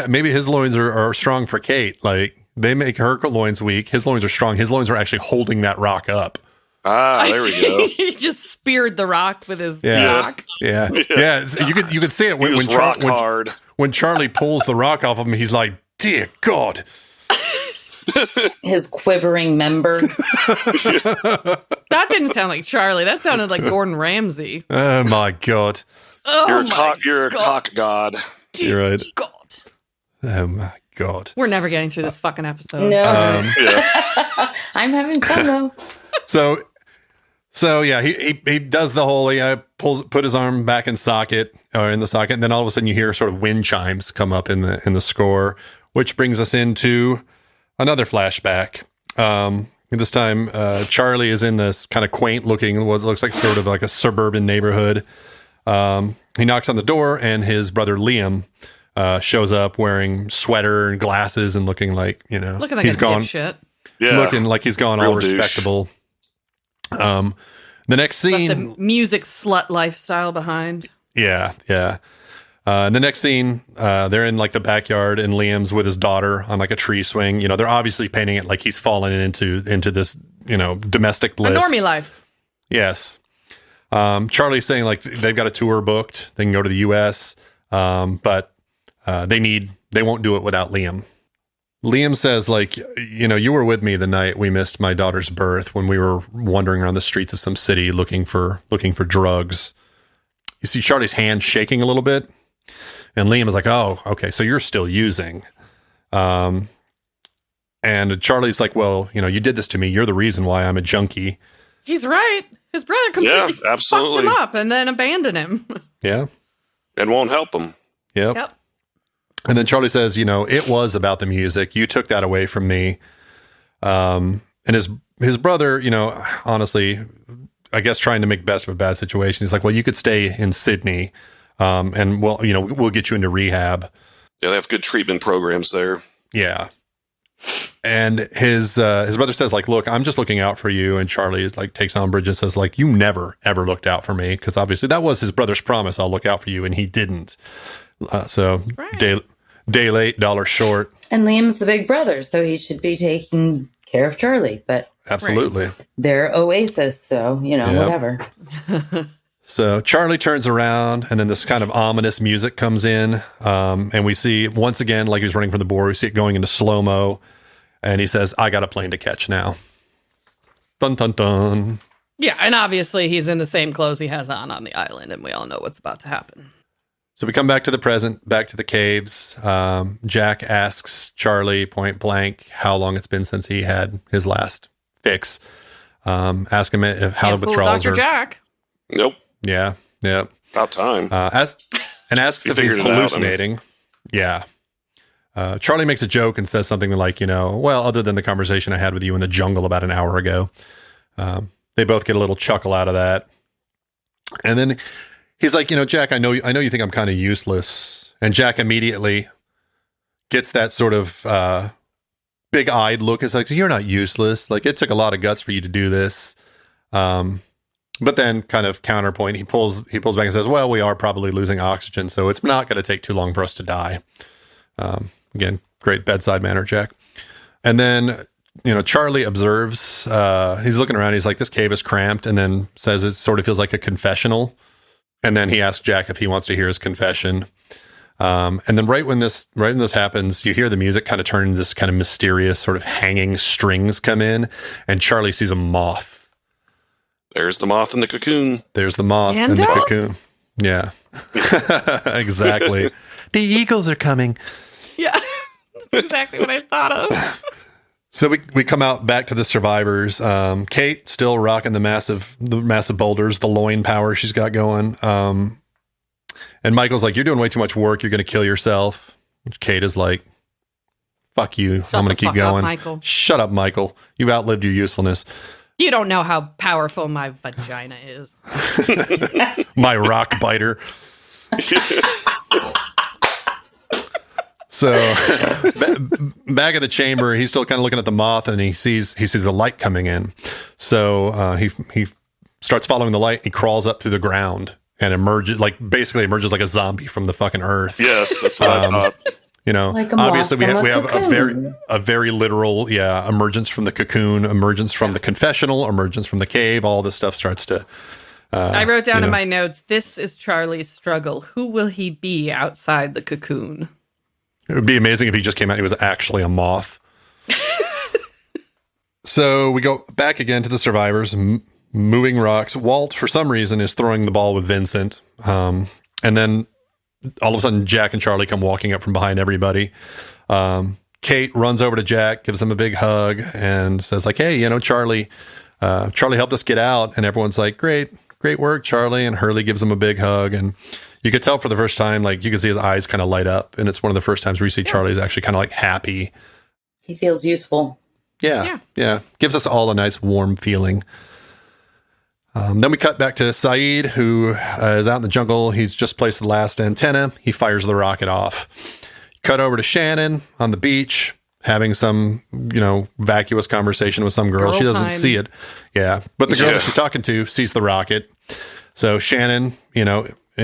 Speaker 2: loins are strong for Kate. Like, they make her loins weak. His loins are strong. His loins are actually holding that rock up.
Speaker 3: Ah, there we go.
Speaker 1: He just speared the rock with his rock.
Speaker 2: Yeah. You could see it when Charlie pulls the rock off of him. He's like, dear God.
Speaker 4: His quivering member.
Speaker 1: That didn't sound like Charlie. That sounded like Gordon Ramsay.
Speaker 2: Oh my God.
Speaker 3: You're a cock god.
Speaker 2: You're right.
Speaker 1: God.
Speaker 2: Oh my God.
Speaker 1: We're never getting through this fucking episode.
Speaker 4: No. I'm having fun though.
Speaker 2: So yeah, he does the whole put his arm back in the socket, and then all of a sudden you hear sort of wind chimes come up in the score, which brings us into another flashback. This time, Charlie is in this kind of quaint looking, what looks like sort of like a suburban neighborhood. He knocks on the door, and his brother Liam shows up wearing sweater and glasses and looking like,
Speaker 1: looking like
Speaker 2: he's gone,
Speaker 1: dipshit.
Speaker 2: Yeah, looking like he's gone all respectable. The next scene,
Speaker 1: left the music slut lifestyle behind.
Speaker 2: Yeah. The next scene, they're in like the backyard, and Liam's with his daughter on like a tree swing. They're obviously painting it like he's fallen into this, domestic bliss.
Speaker 1: A normie life.
Speaker 2: Yes. Charlie's saying like they've got a tour booked. They can go to the U.S., but they won't do it without Liam. Liam says like, you were with me the night we missed my daughter's birth when we were wandering around the streets of some city looking for drugs. You see Charlie's hand shaking a little bit. And Liam is like, oh, okay, so you're still using. And Charlie's like, well, you did this to me. You're the reason why I'm a junkie.
Speaker 1: He's right. His brother completely fucked him up and then abandoned him.
Speaker 2: Yeah.
Speaker 3: And won't help him.
Speaker 2: Yep. And then Charlie says, it was about the music. You took that away from me. And his brother, honestly, I guess trying to make best of a bad situation. He's like, well, you could stay in Sydney, and we'll get you into rehab.
Speaker 3: Yeah, they have good treatment programs there.
Speaker 2: Yeah. And his brother says, like, look, I'm just looking out for you. And Charlie takes umbrage and says, like, you never, ever looked out for me. Because obviously that was his brother's promise. I'll look out for you. And he didn't. So right. Day late, dollar short.
Speaker 4: And Liam's the big brother, so he should be taking care of Charlie. But
Speaker 2: absolutely.
Speaker 4: They're Oasis, so, whatever.
Speaker 2: So Charlie turns around, and then this kind of ominous music comes in. And we see, once again, like he's running from the board, we see it going into slow-mo. And he says, I got a plane to catch now. Dun, dun, dun.
Speaker 1: Yeah, and obviously he's in the same clothes he has on the island, and we all know what's about to happen.
Speaker 2: So we come back to the present, back to the caves. Jack asks Charlie point blank how long it's been since he had his last fix. Ask him how the withdrawals
Speaker 1: Dr.
Speaker 2: are.
Speaker 1: Jack.
Speaker 3: Nope.
Speaker 2: Yeah.
Speaker 3: About time.
Speaker 2: Asks if he's hallucinating. Yeah. Charlie makes a joke and says something like, well, other than the conversation I had with you in the jungle about an hour ago. They both get a little chuckle out of that. And then he's like, Jack, I know you think I'm kind of useless. And Jack immediately gets that sort of big-eyed look. It's like, you're not useless. Like, it took a lot of guts for you to do this. But then, kind of counterpoint, he pulls back and says, well, we are probably losing oxygen, so it's not going to take too long for us to die. Again, great bedside manner, Jack. And then, Charlie observes, he's looking around, he's like, this cave is cramped, and then says it sort of feels like a confessional. And then he asks Jack if he wants to hear his confession. And then right when this happens, you hear the music kind of turn into this kind of mysterious sort of hanging strings come in, and Charlie sees a moth.
Speaker 3: There's the moth in the cocoon.
Speaker 2: There's the moth in the cocoon. Yeah, exactly. The eagles are coming.
Speaker 1: Yeah, that's exactly what I thought of.
Speaker 2: So we come out back to the survivors. Kate still rocking the massive boulders, the loin power she's got going. And Michael's like, you're doing way too much work. You're going to kill yourself. Which Kate is like, fuck you. I'm going to keep going.
Speaker 1: Michael.
Speaker 2: Shut up, Michael. You've outlived your usefulness.
Speaker 1: You don't know how powerful my vagina is.
Speaker 2: My rock biter. So back at the chamber, he's still kind of looking at the moth, and he sees a light coming in. So he starts following the light. He crawls up through the ground and emerges like a zombie from the fucking earth.
Speaker 3: Yes, that's what I thought.
Speaker 4: Like
Speaker 2: obviously we have a very literal, emergence from the cocoon, emergence from the confessional, emergence from the cave. All this stuff starts to.
Speaker 1: I wrote down in my notes, this is Charlie's struggle. Who will he be outside the cocoon?
Speaker 2: It would be amazing if he just came out and he was actually a moth. So we go back again to the survivors, moving rocks. Walt, for some reason, is throwing the ball with Vincent. And then all of a sudden, Jack and Charlie come walking up from behind everybody. Kate runs over to Jack, gives him a big hug, and says, like, hey, Charlie helped us get out. And everyone's like, great work, Charlie. And Hurley gives him a big hug. And you could tell for the first time, like, you can see his eyes kind of light up. And it's one of the first times where you see Charlie's actually kind of like happy.
Speaker 4: He feels useful.
Speaker 2: Yeah. Gives us all a nice warm feeling. Then we cut back to Saeed, who is out in the jungle. He's just placed the last antenna. He fires the rocket off. Cut over to Shannon on the beach, having some, vacuous conversation with some girl. She doesn't see it. Yeah. But the girl that she's talking to sees the rocket. So Shannon, in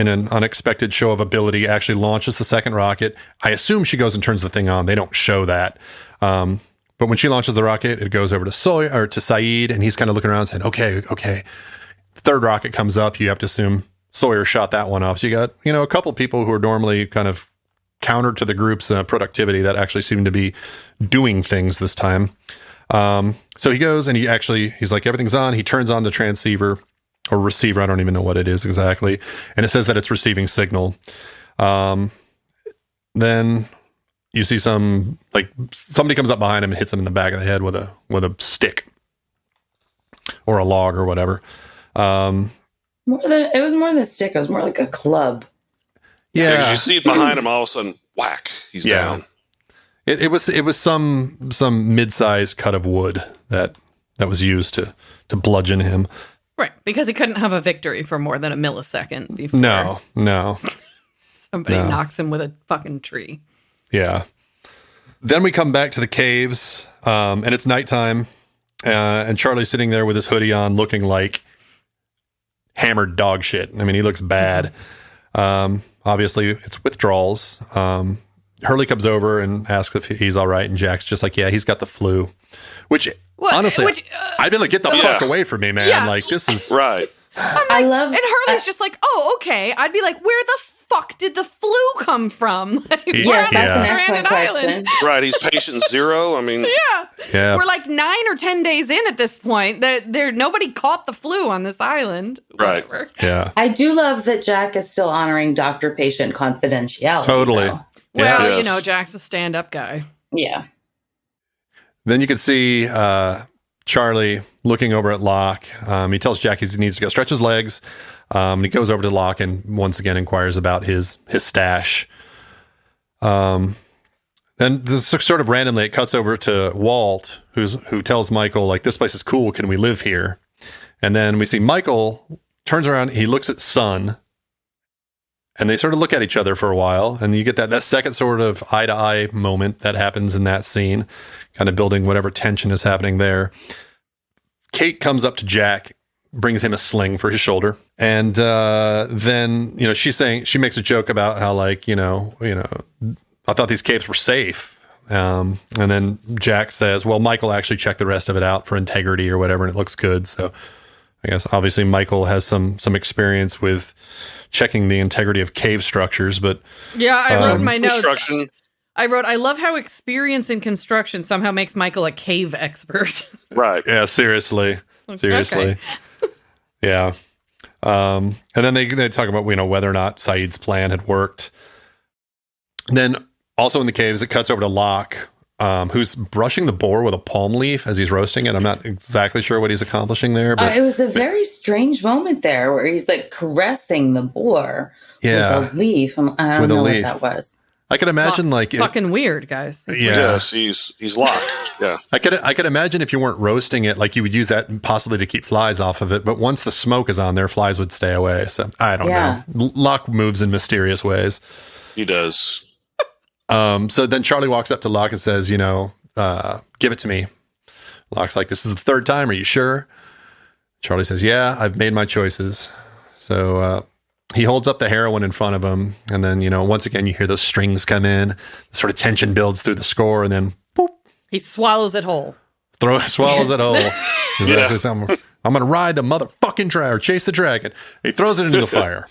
Speaker 2: an unexpected show of ability, actually launches the second rocket. I assume she goes and turns the thing on. They don't show that. But when she launches the rocket, it goes over to Saeed, and he's kind of looking around saying, okay. Third rocket comes up. You have to assume Sawyer shot that one off. So you got, a couple people who are normally kind of counter to the group's productivity that actually seem to be doing things this time. So he goes and he's like, everything's on. He turns on the transceiver or receiver. I don't even know what it is exactly. And it says that it's receiving signal. Then you see somebody comes up behind him and hits him in the back of the head with a stick or a log or whatever.
Speaker 4: It was more than a stick. It was more like a club.
Speaker 2: Yeah,
Speaker 3: because you see it behind him, all of a sudden, whack, he's down.
Speaker 2: It was some mid-sized cut of wood that was used to bludgeon him.
Speaker 1: Right, because he couldn't have a victory for more than a millisecond before.
Speaker 2: No.
Speaker 1: Somebody knocks him with a fucking tree.
Speaker 2: Yeah. Then we come back to the caves, and it's nighttime, and Charlie's sitting there with his hoodie on, looking like hammered dog shit. I mean, he looks bad. Obviously, it's withdrawals. Hurley comes over and asks if he's all right, and Jack's just like, yeah, he's got the flu. Honestly, I'd be like, get the fuck away from me, man.
Speaker 1: Yeah.
Speaker 2: Like, this is...
Speaker 3: Right.
Speaker 1: I love... And Hurley's just like, oh, okay. I'd be like, where the fuck did the flu come from?
Speaker 4: Yes, that's an excellent question.
Speaker 3: Right, he's patient 0. I mean...
Speaker 2: Yeah.
Speaker 1: We're like 9 or 10 days in at this point. Nobody caught the flu on this island.
Speaker 3: Right.
Speaker 1: Whatever.
Speaker 2: Yeah.
Speaker 4: I do love that Jack is still honoring doctor-patient confidentiality.
Speaker 2: Totally.
Speaker 4: Though.
Speaker 1: Well, Jack's a stand-up guy.
Speaker 4: Yeah.
Speaker 2: Then you can see Charlie looking over at Locke. He tells Jack he needs to go stretch his legs. And he goes over to Locke and once again inquires about his stash. Then this sort of randomly it cuts over to Walt, who tells Michael, like, this place is cool. Can we live here? And then we see Michael turns around. He looks at Sun. And they sort of look at each other for a while. And you get that second sort of eye-to-eye moment that happens in that scene, kind of building whatever tension is happening there. Kate comes up to Jack, brings him a sling for his shoulder. And then, she makes a joke about how, like, I thought these capes were safe. And then Jack says, well, Michael actually checked the rest of it out for integrity or whatever, and it looks good. So I guess obviously Michael has some experience with checking the integrity of cave structures, but
Speaker 1: I wrote my notes.
Speaker 3: Construction.
Speaker 1: I love how experience in construction somehow makes Michael a cave expert.
Speaker 3: Right.
Speaker 2: Yeah, seriously.
Speaker 1: Okay.
Speaker 2: Yeah. And then they talk about, whether or not Saeed's plan had worked. And then also in the caves, it cuts over to Locke, who's brushing the boar with a palm leaf as he's roasting it. I'm not exactly sure what he's accomplishing there. But
Speaker 4: it was a very strange moment there where he's like caressing the boar with a leaf. I don't know what that was.
Speaker 2: I could imagine
Speaker 1: Locke's fucking weird, guys.
Speaker 3: Yes, he's Locke. Yeah.
Speaker 2: I could imagine if you weren't roasting it, like you would use that possibly to keep flies off of it. But once the smoke is on there, flies would stay away. So I don't know. Locke moves in mysterious ways.
Speaker 3: He does.
Speaker 2: So then Charlie walks up to Locke and says, give it to me. Locke's like, this is the third time. Are you sure? Charlie says, yeah, I've made my choices. So he holds up the heroin in front of him. And then, once again, you hear those strings come in. The sort of tension builds through the score. And then, boop.
Speaker 1: He swallows it whole.
Speaker 2: Swallows it whole. I'm going to ride the motherfucking dragon, or chase the dragon. He throws it into the fire.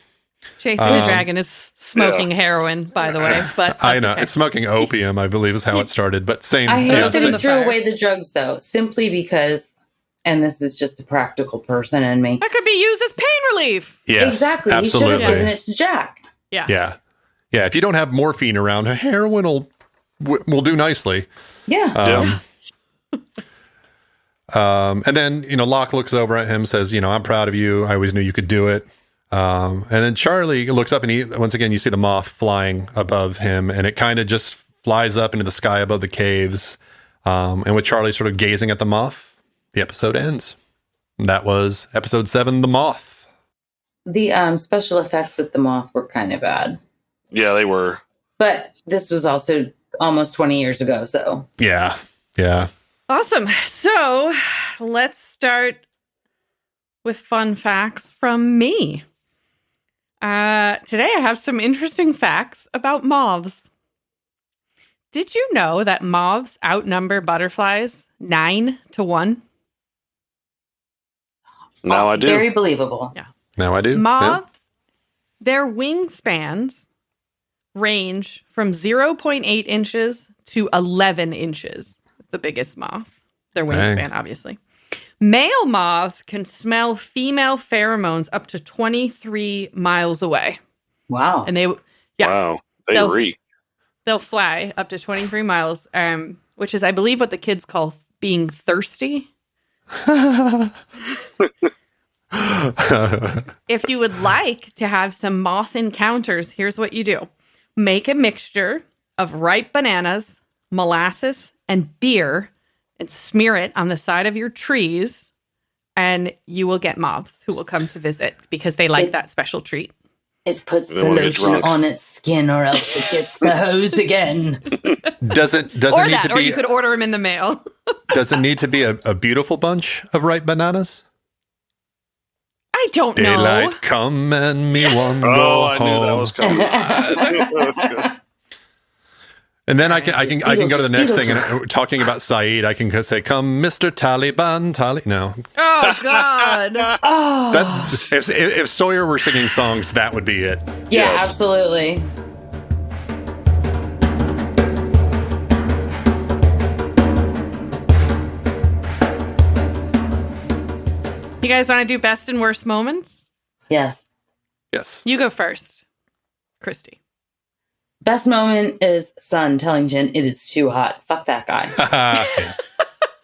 Speaker 1: Chasing the Dragon is smoking heroin, by the way. But
Speaker 2: I know. Okay. It's smoking opium, I believe is how it started. But same.
Speaker 4: I hate that he threw away the drugs, though, simply because, and this is just a practical person in me.
Speaker 1: That could be used as pain relief.
Speaker 2: Yes,
Speaker 4: exactly.
Speaker 2: Absolutely.
Speaker 4: He should have given it to Jack.
Speaker 2: Yeah. If you don't have morphine around, heroin will do nicely.
Speaker 4: Yeah.
Speaker 2: And then, Locke looks over at him, says, I'm proud of you. I always knew you could do it. And then Charlie looks up and once again, you see the moth flying above him and it kind of just flies up into the sky above the caves. And with Charlie sort of gazing at the moth, the episode ends. And that was episode 7, The Moth.
Speaker 4: The special effects with the moth were kind of bad.
Speaker 3: Yeah, they were.
Speaker 4: But this was also almost 20 years ago. So
Speaker 2: yeah.
Speaker 1: Awesome. So let's start with fun facts from me. Today I have some interesting facts about moths. Did you know that moths outnumber butterflies 9-1?
Speaker 3: Now I do.
Speaker 4: Very believable.
Speaker 1: Yes.
Speaker 2: Now I do.
Speaker 1: Moths, their wingspans range from 0.8 inches to 11 inches. It's the biggest moth. Their wingspan, obviously. Male moths can smell female pheromones up to 23 miles away.
Speaker 4: Wow.
Speaker 1: And they
Speaker 3: reek.
Speaker 1: They'll fly up to 23 miles, which is, I believe, what the kids call being thirsty. If you would like to have some moth encounters, here's what you do. Make a mixture of ripe bananas, molasses, and beer, and smear it on the side of your trees, and you will get moths who will come to visit because they like that special treat.
Speaker 4: It puts the lotion on its skin, or else it gets the hose again.
Speaker 2: Does it need to be?
Speaker 1: Or you could order them in the mail.
Speaker 2: Does it need to be a beautiful bunch of ripe bananas?
Speaker 1: I don't know.
Speaker 2: Daylight come and me one go
Speaker 3: I
Speaker 2: home.
Speaker 3: knew that was coming.
Speaker 2: And then I can go to the next thing. And talking about Saeed, I can say, "Come, Mr. Taliban, No.
Speaker 1: Oh God.
Speaker 4: Oh.
Speaker 2: If Sawyer were singing songs, that would be it.
Speaker 4: Yeah, yes. Absolutely.
Speaker 1: You guys want to do best and worst moments?
Speaker 4: Yes.
Speaker 2: Yes.
Speaker 1: You go first, Christy.
Speaker 4: Best moment is Sun telling Jen it is too hot. Fuck that guy.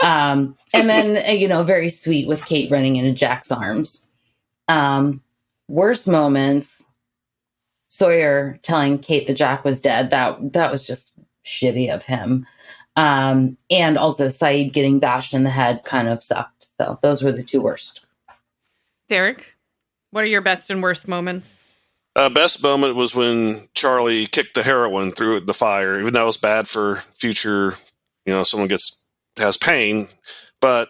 Speaker 4: And then, very sweet with Kate running into Jack's arms. Worst moments, Sawyer telling Kate that Jack was dead. That was just shitty of him. And also Saeed getting bashed in the head kind of sucked. So those were the two worst.
Speaker 3: Derek,
Speaker 1: what are your best and worst moments?
Speaker 3: Best moment was when Charlie kicked the heroin through the fire, even though it was bad for future, someone has pain, but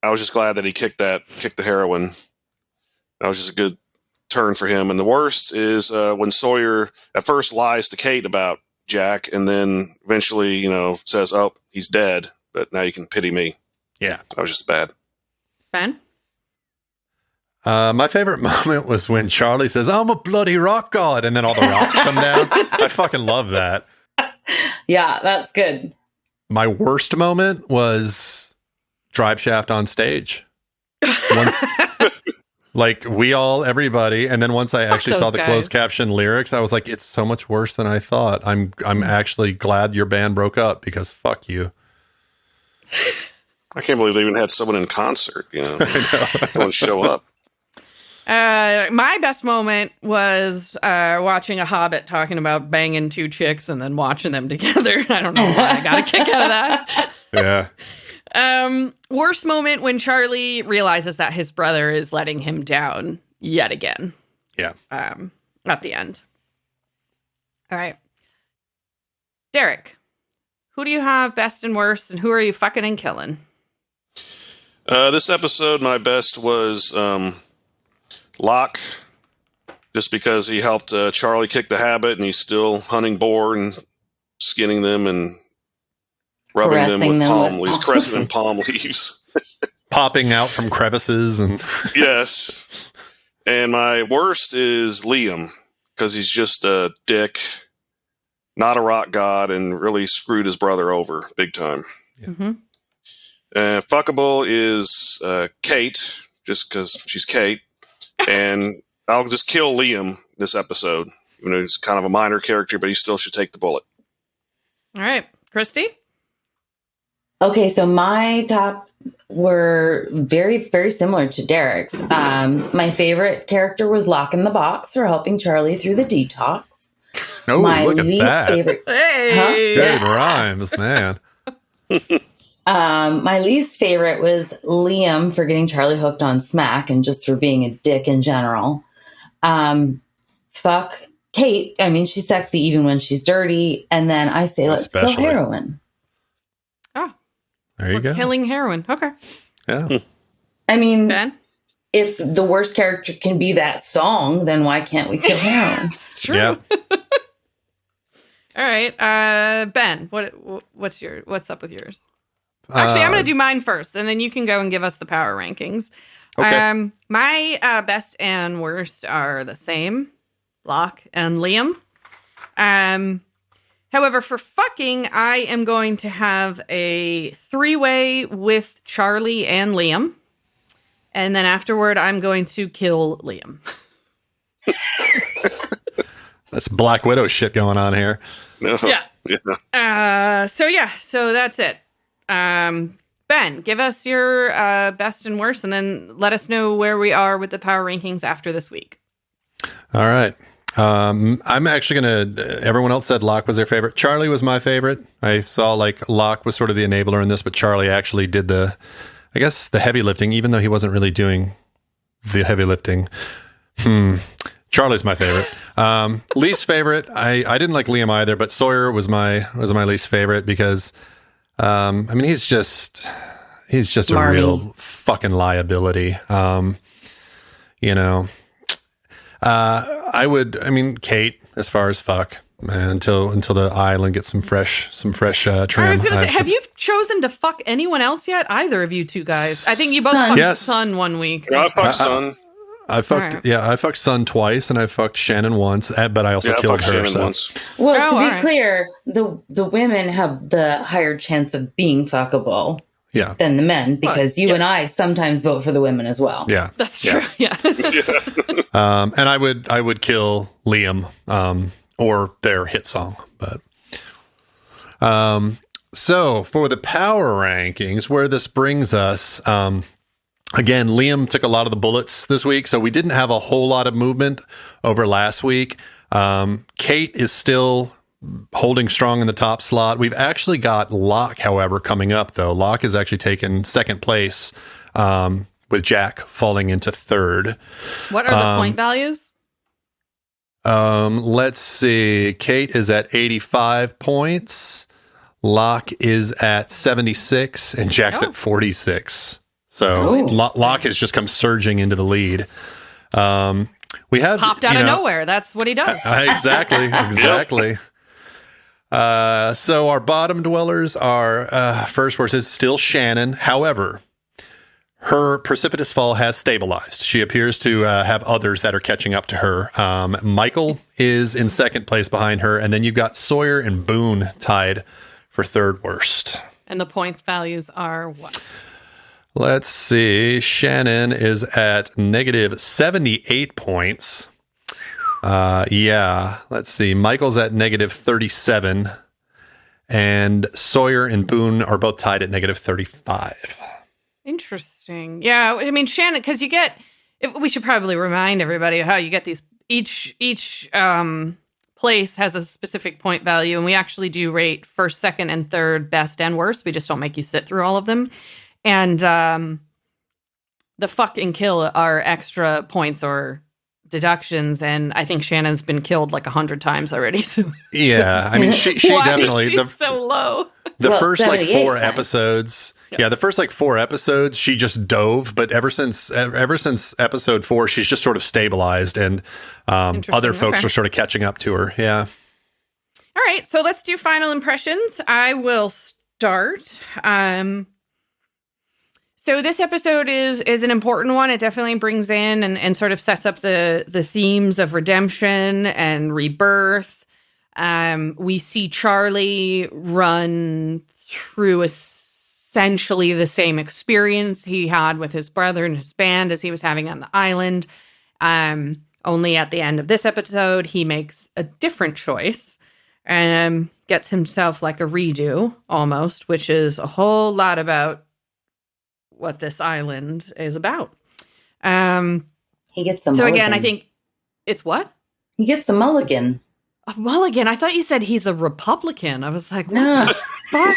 Speaker 3: I was just glad that he kicked the heroin. That was just a good turn for him. And the worst is when Sawyer at first lies to Kate about Jack and then eventually, says, "Oh, he's dead, but now you can pity me."
Speaker 2: Yeah.
Speaker 3: That was just bad.
Speaker 1: Ben?
Speaker 2: My favorite moment was when Charlie says, "I'm a bloody rock god," and then all the rocks come down. I fucking love that.
Speaker 4: Yeah, that's good.
Speaker 2: My worst moment was Drive Shaft on stage. Once, everybody, and then once I actually saw the closed caption lyrics, I was like, it's so much worse than I thought. I'm actually glad your band broke up because fuck you.
Speaker 3: I can't believe they even had someone in concert, I know. Show up.
Speaker 1: My best moment was watching a Hobbit talking about banging two chicks and then watching them together. I don't know why I got a kick out of that.
Speaker 2: Yeah.
Speaker 1: Worst moment when Charlie realizes that his brother is letting him down yet again.
Speaker 2: Yeah.
Speaker 1: At the end. All right. Derek, who do you have best and worst, and who are you fucking and killing?
Speaker 3: This episode, my best was Locke, just because he helped Charlie kick the habit, and he's still hunting boar and skinning them and rubbing them with palm leaves, caressing them palm leaves.
Speaker 2: Popping out from crevices. And
Speaker 3: yes. And my worst is Liam, because he's just a dick, not a rock god, and really screwed his brother over big time.
Speaker 2: Yeah. Mm-hmm.
Speaker 3: Fuckable is Kate, just because she's Kate. And I'll just kill Liam this episode. He's kind of a minor character, but he still should take the bullet.
Speaker 1: All right. Christy?
Speaker 4: Okay, so my top were very, very similar to Derek's. My favorite character was Lock in the Box for helping Charlie through the detox.
Speaker 2: Oh,
Speaker 4: my
Speaker 2: look at
Speaker 4: least
Speaker 2: that.
Speaker 4: Favorite,
Speaker 1: hey!
Speaker 2: Good rhymes, man.
Speaker 4: My least favorite was Liam for getting Charlie hooked on smack and just for being a dick in general. Fuck Kate. I mean, she's sexy even when she's dirty. And then I say, let's kill heroin.
Speaker 1: Oh,
Speaker 2: there you go.
Speaker 1: Killing heroin. Okay.
Speaker 2: Yeah.
Speaker 4: I mean,
Speaker 1: Ben?
Speaker 4: If the worst character can be that song, then why can't we kill heroin?
Speaker 1: It's true.
Speaker 2: Yeah.
Speaker 1: All right. Ben, what's up with yours? Actually, I'm going to do mine first, and then you can go and give us the power rankings.
Speaker 2: Okay.
Speaker 1: My best and worst are the same, Locke and Liam. However, for fucking, I am going to have a 3-way with Charlie and Liam. And then afterward, I'm going to kill Liam.
Speaker 2: That's Black Widow shit going on here.
Speaker 3: No.
Speaker 1: Yeah. So that's it. Ben, give us your best and worst, and then let us know where we are with the power rankings after this week.
Speaker 2: All right. I'm actually going to, everyone else said Locke was their favorite. Charlie was my favorite. I saw like Locke was sort of the enabler in this, but Charlie actually did the heavy lifting, even though he wasn't really doing the heavy lifting. Charlie's my favorite. Least favorite. I didn't like Liam either, but Sawyer was my least favorite because, he's just
Speaker 4: Smarmy.
Speaker 2: a real fucking liability. Kate, as far as fuck, man, until the island gets some fresh trim.
Speaker 1: I was going to say, have you chosen to fuck anyone else yet? Either of you two guys? I think you both fucked Sun one week.
Speaker 3: Yeah, I fucked Sun.
Speaker 2: I fucked Sun twice, and I fucked Shannon once, but I also killed her.
Speaker 3: Shannon once.
Speaker 4: Well, to be clear, the women have the higher chance of being fuckable than the men, because you and I sometimes vote for the women as well.
Speaker 2: Yeah,
Speaker 1: that's true. Yeah.
Speaker 2: And I would kill Liam or their hit song, but so for the power rankings, where this brings us. Again, Liam took a lot of the bullets this week, so we didn't have a whole lot of movement over last week. Kate is still holding strong in the top slot. We've actually got Locke, however, coming up, though. Locke has actually taken second place, with Jack falling into third.
Speaker 1: What are the point values?
Speaker 2: Let's see. Kate is at 85 points. Locke is at 76, and Jack's at 46. So Locke has just come surging into the lead. We have
Speaker 1: popped out of nowhere. That's what he does.
Speaker 2: Exactly. So our bottom dwellers are first worst is still Shannon. However, her precipitous fall has stabilized. She appears to have others that are catching up to her. Michael is in second place behind her, and then you've got Sawyer and Boone tied for third worst.
Speaker 1: And the points values are what?
Speaker 2: Let's see. Shannon is at negative 78 points. Let's see. Michael's at negative 37. And Sawyer and Boone are both tied at negative 35.
Speaker 1: Interesting. Yeah. I mean, Shannon, because we should probably remind everybody how you get these. Each place has a specific point value. And we actually do rate first, second, and third, best and worst. We just don't make you sit through all of them. And the fuck and kill are extra points or deductions, and I think Shannon's been killed like 100 times already. So
Speaker 2: yeah, I mean, she definitely
Speaker 1: is so low.
Speaker 2: The first like 4 episodes, the first like 4 episodes, she just dove. But ever since episode 4, she's just sort of stabilized, and other folks are sort of catching up to her. Yeah.
Speaker 1: All right, so let's do final impressions. I will start. So this episode is an important one. It definitely brings in and sort of sets up the themes of redemption and rebirth. We see Charlie run through essentially the same experience he had with his brother and his band as he was having on the island. Only at the end of this episode, he makes a different choice and gets himself like a redo almost, which is a whole lot about what this island is about.
Speaker 4: He gets a mulligan.
Speaker 1: So again, I think it's what?
Speaker 4: He gets a mulligan.
Speaker 1: A mulligan? I thought you said he's a Republican. I was like, what the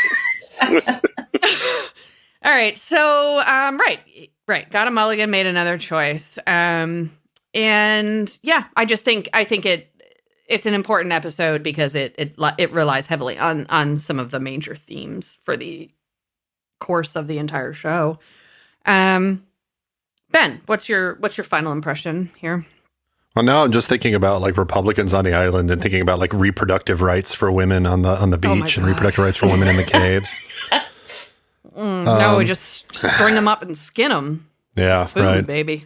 Speaker 1: fuck? All right. So, right. Got a mulligan, made another choice. And yeah, I think it's an important episode because it relies heavily on some of the major themes for the course of the entire show. Ben, what's your final impression here?
Speaker 2: Well, now I'm just thinking about like Republicans on the island and thinking about like reproductive rights for women on the beach and reproductive rights for women in the caves.
Speaker 1: No, we just string them up and skin them.
Speaker 2: Yeah,
Speaker 1: Food,
Speaker 2: right,
Speaker 1: baby.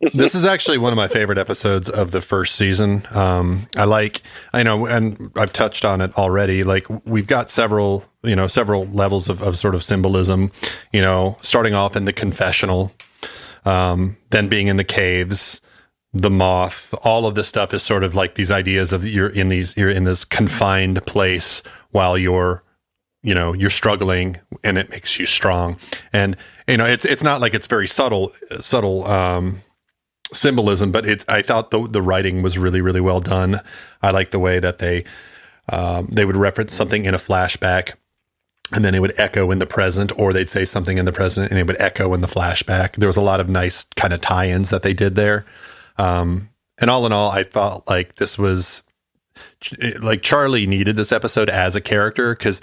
Speaker 2: This is actually one of my favorite episodes of the first season. I know, and I've touched on it already. Like we've got several levels of sort of symbolism, starting off in the confessional, then being in the caves, the moth, all of this stuff is sort of like these ideas of you're in this confined place while you're you're struggling and it makes you strong. And, it's not like it's very subtle symbolism, but I thought the writing was really, really well done. I like the way that they would reference something in a flashback and then it would echo in the present, or they'd say something in the present and it would echo in the flashback. There was a lot of nice kind of tie-ins that they did there. And all in all, I felt like this was like Charlie needed this episode as a character, because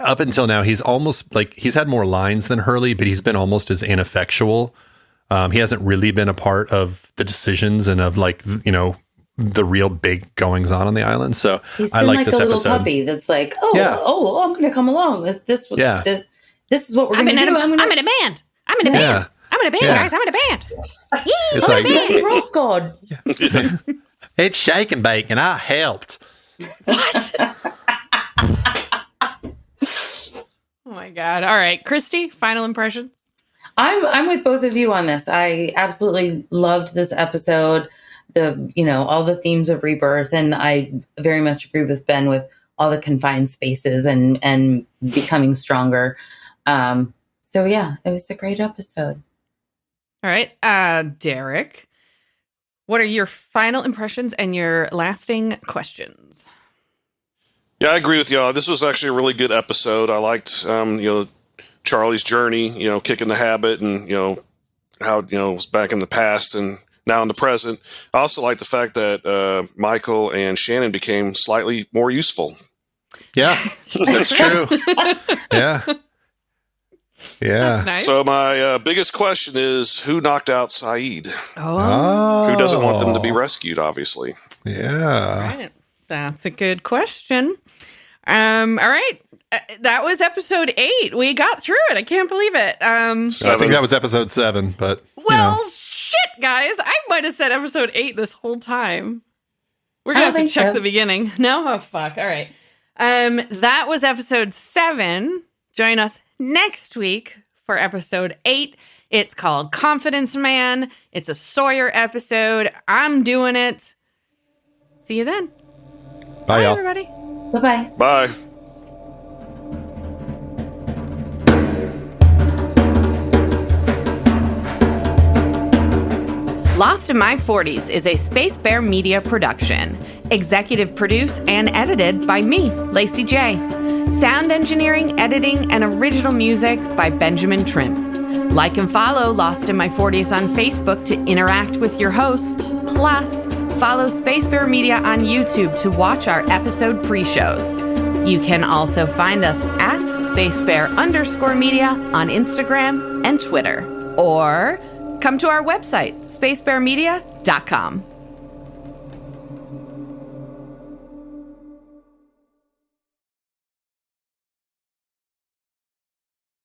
Speaker 2: up until now, he's almost like he's had more lines than Hurley, but he's been almost as ineffectual. He hasn't really been a part of the decisions and of like, the real big goings on the island. So I like this
Speaker 4: a
Speaker 2: episode.
Speaker 4: Little puppy that's like, I'm going to come along. This is what we're going to do.
Speaker 1: I'm in a band. I'm in a band. I'm in a band, guys. I'm in a band.
Speaker 2: It's like
Speaker 4: rock god.
Speaker 2: It's shake and bake, and I helped.
Speaker 1: What? Oh my God! All right, Christy. Final impressions.
Speaker 4: I'm with both of you on this. I absolutely loved this episode. All the themes of rebirth, and I very much agree with Ben with all the confined spaces and becoming stronger. So yeah, it was a great episode.
Speaker 1: All right, Derek, what are your final impressions and your lasting questions?
Speaker 3: Yeah, I agree with y'all. This was actually a really good episode. I liked, Charlie's journey, kicking the habit, and how it was back in the past and now in the present. I also like the fact that Michael and Shannon became slightly more useful.
Speaker 2: Yeah, that's true. Yeah.
Speaker 1: That's nice.
Speaker 3: So my biggest question is, who knocked out Saeed?
Speaker 1: Oh.
Speaker 3: Who doesn't want them to be rescued, obviously?
Speaker 2: Yeah.
Speaker 1: All right. That's a good question. All right. That was episode 8. We got through it. I can't believe it.
Speaker 2: I think that was episode 7, but
Speaker 1: shit, guys. I might have said episode 8 this whole time. We're going to have to check the beginning. No? Oh, fuck. All right. That was episode 7. Join us next week for episode 8. It's called Confidence Man. It's a Sawyer episode. I'm doing it. See you then.
Speaker 2: Bye, y'all.
Speaker 1: Everybody.
Speaker 4: Bye-bye.
Speaker 3: Bye.
Speaker 1: Lost in My 40s is a Space Bear Media production. Executive produced and edited by me, Lacy J. Sound engineering, editing, and original music by Benjamin Trim. Like and follow Lost in My 40s on Facebook to interact with your hosts. Plus, follow Space Bear Media on YouTube to watch our episode pre-shows. You can also find us at SpaceBear_media on Instagram and Twitter. Or come to our website, spacebearmedia.com.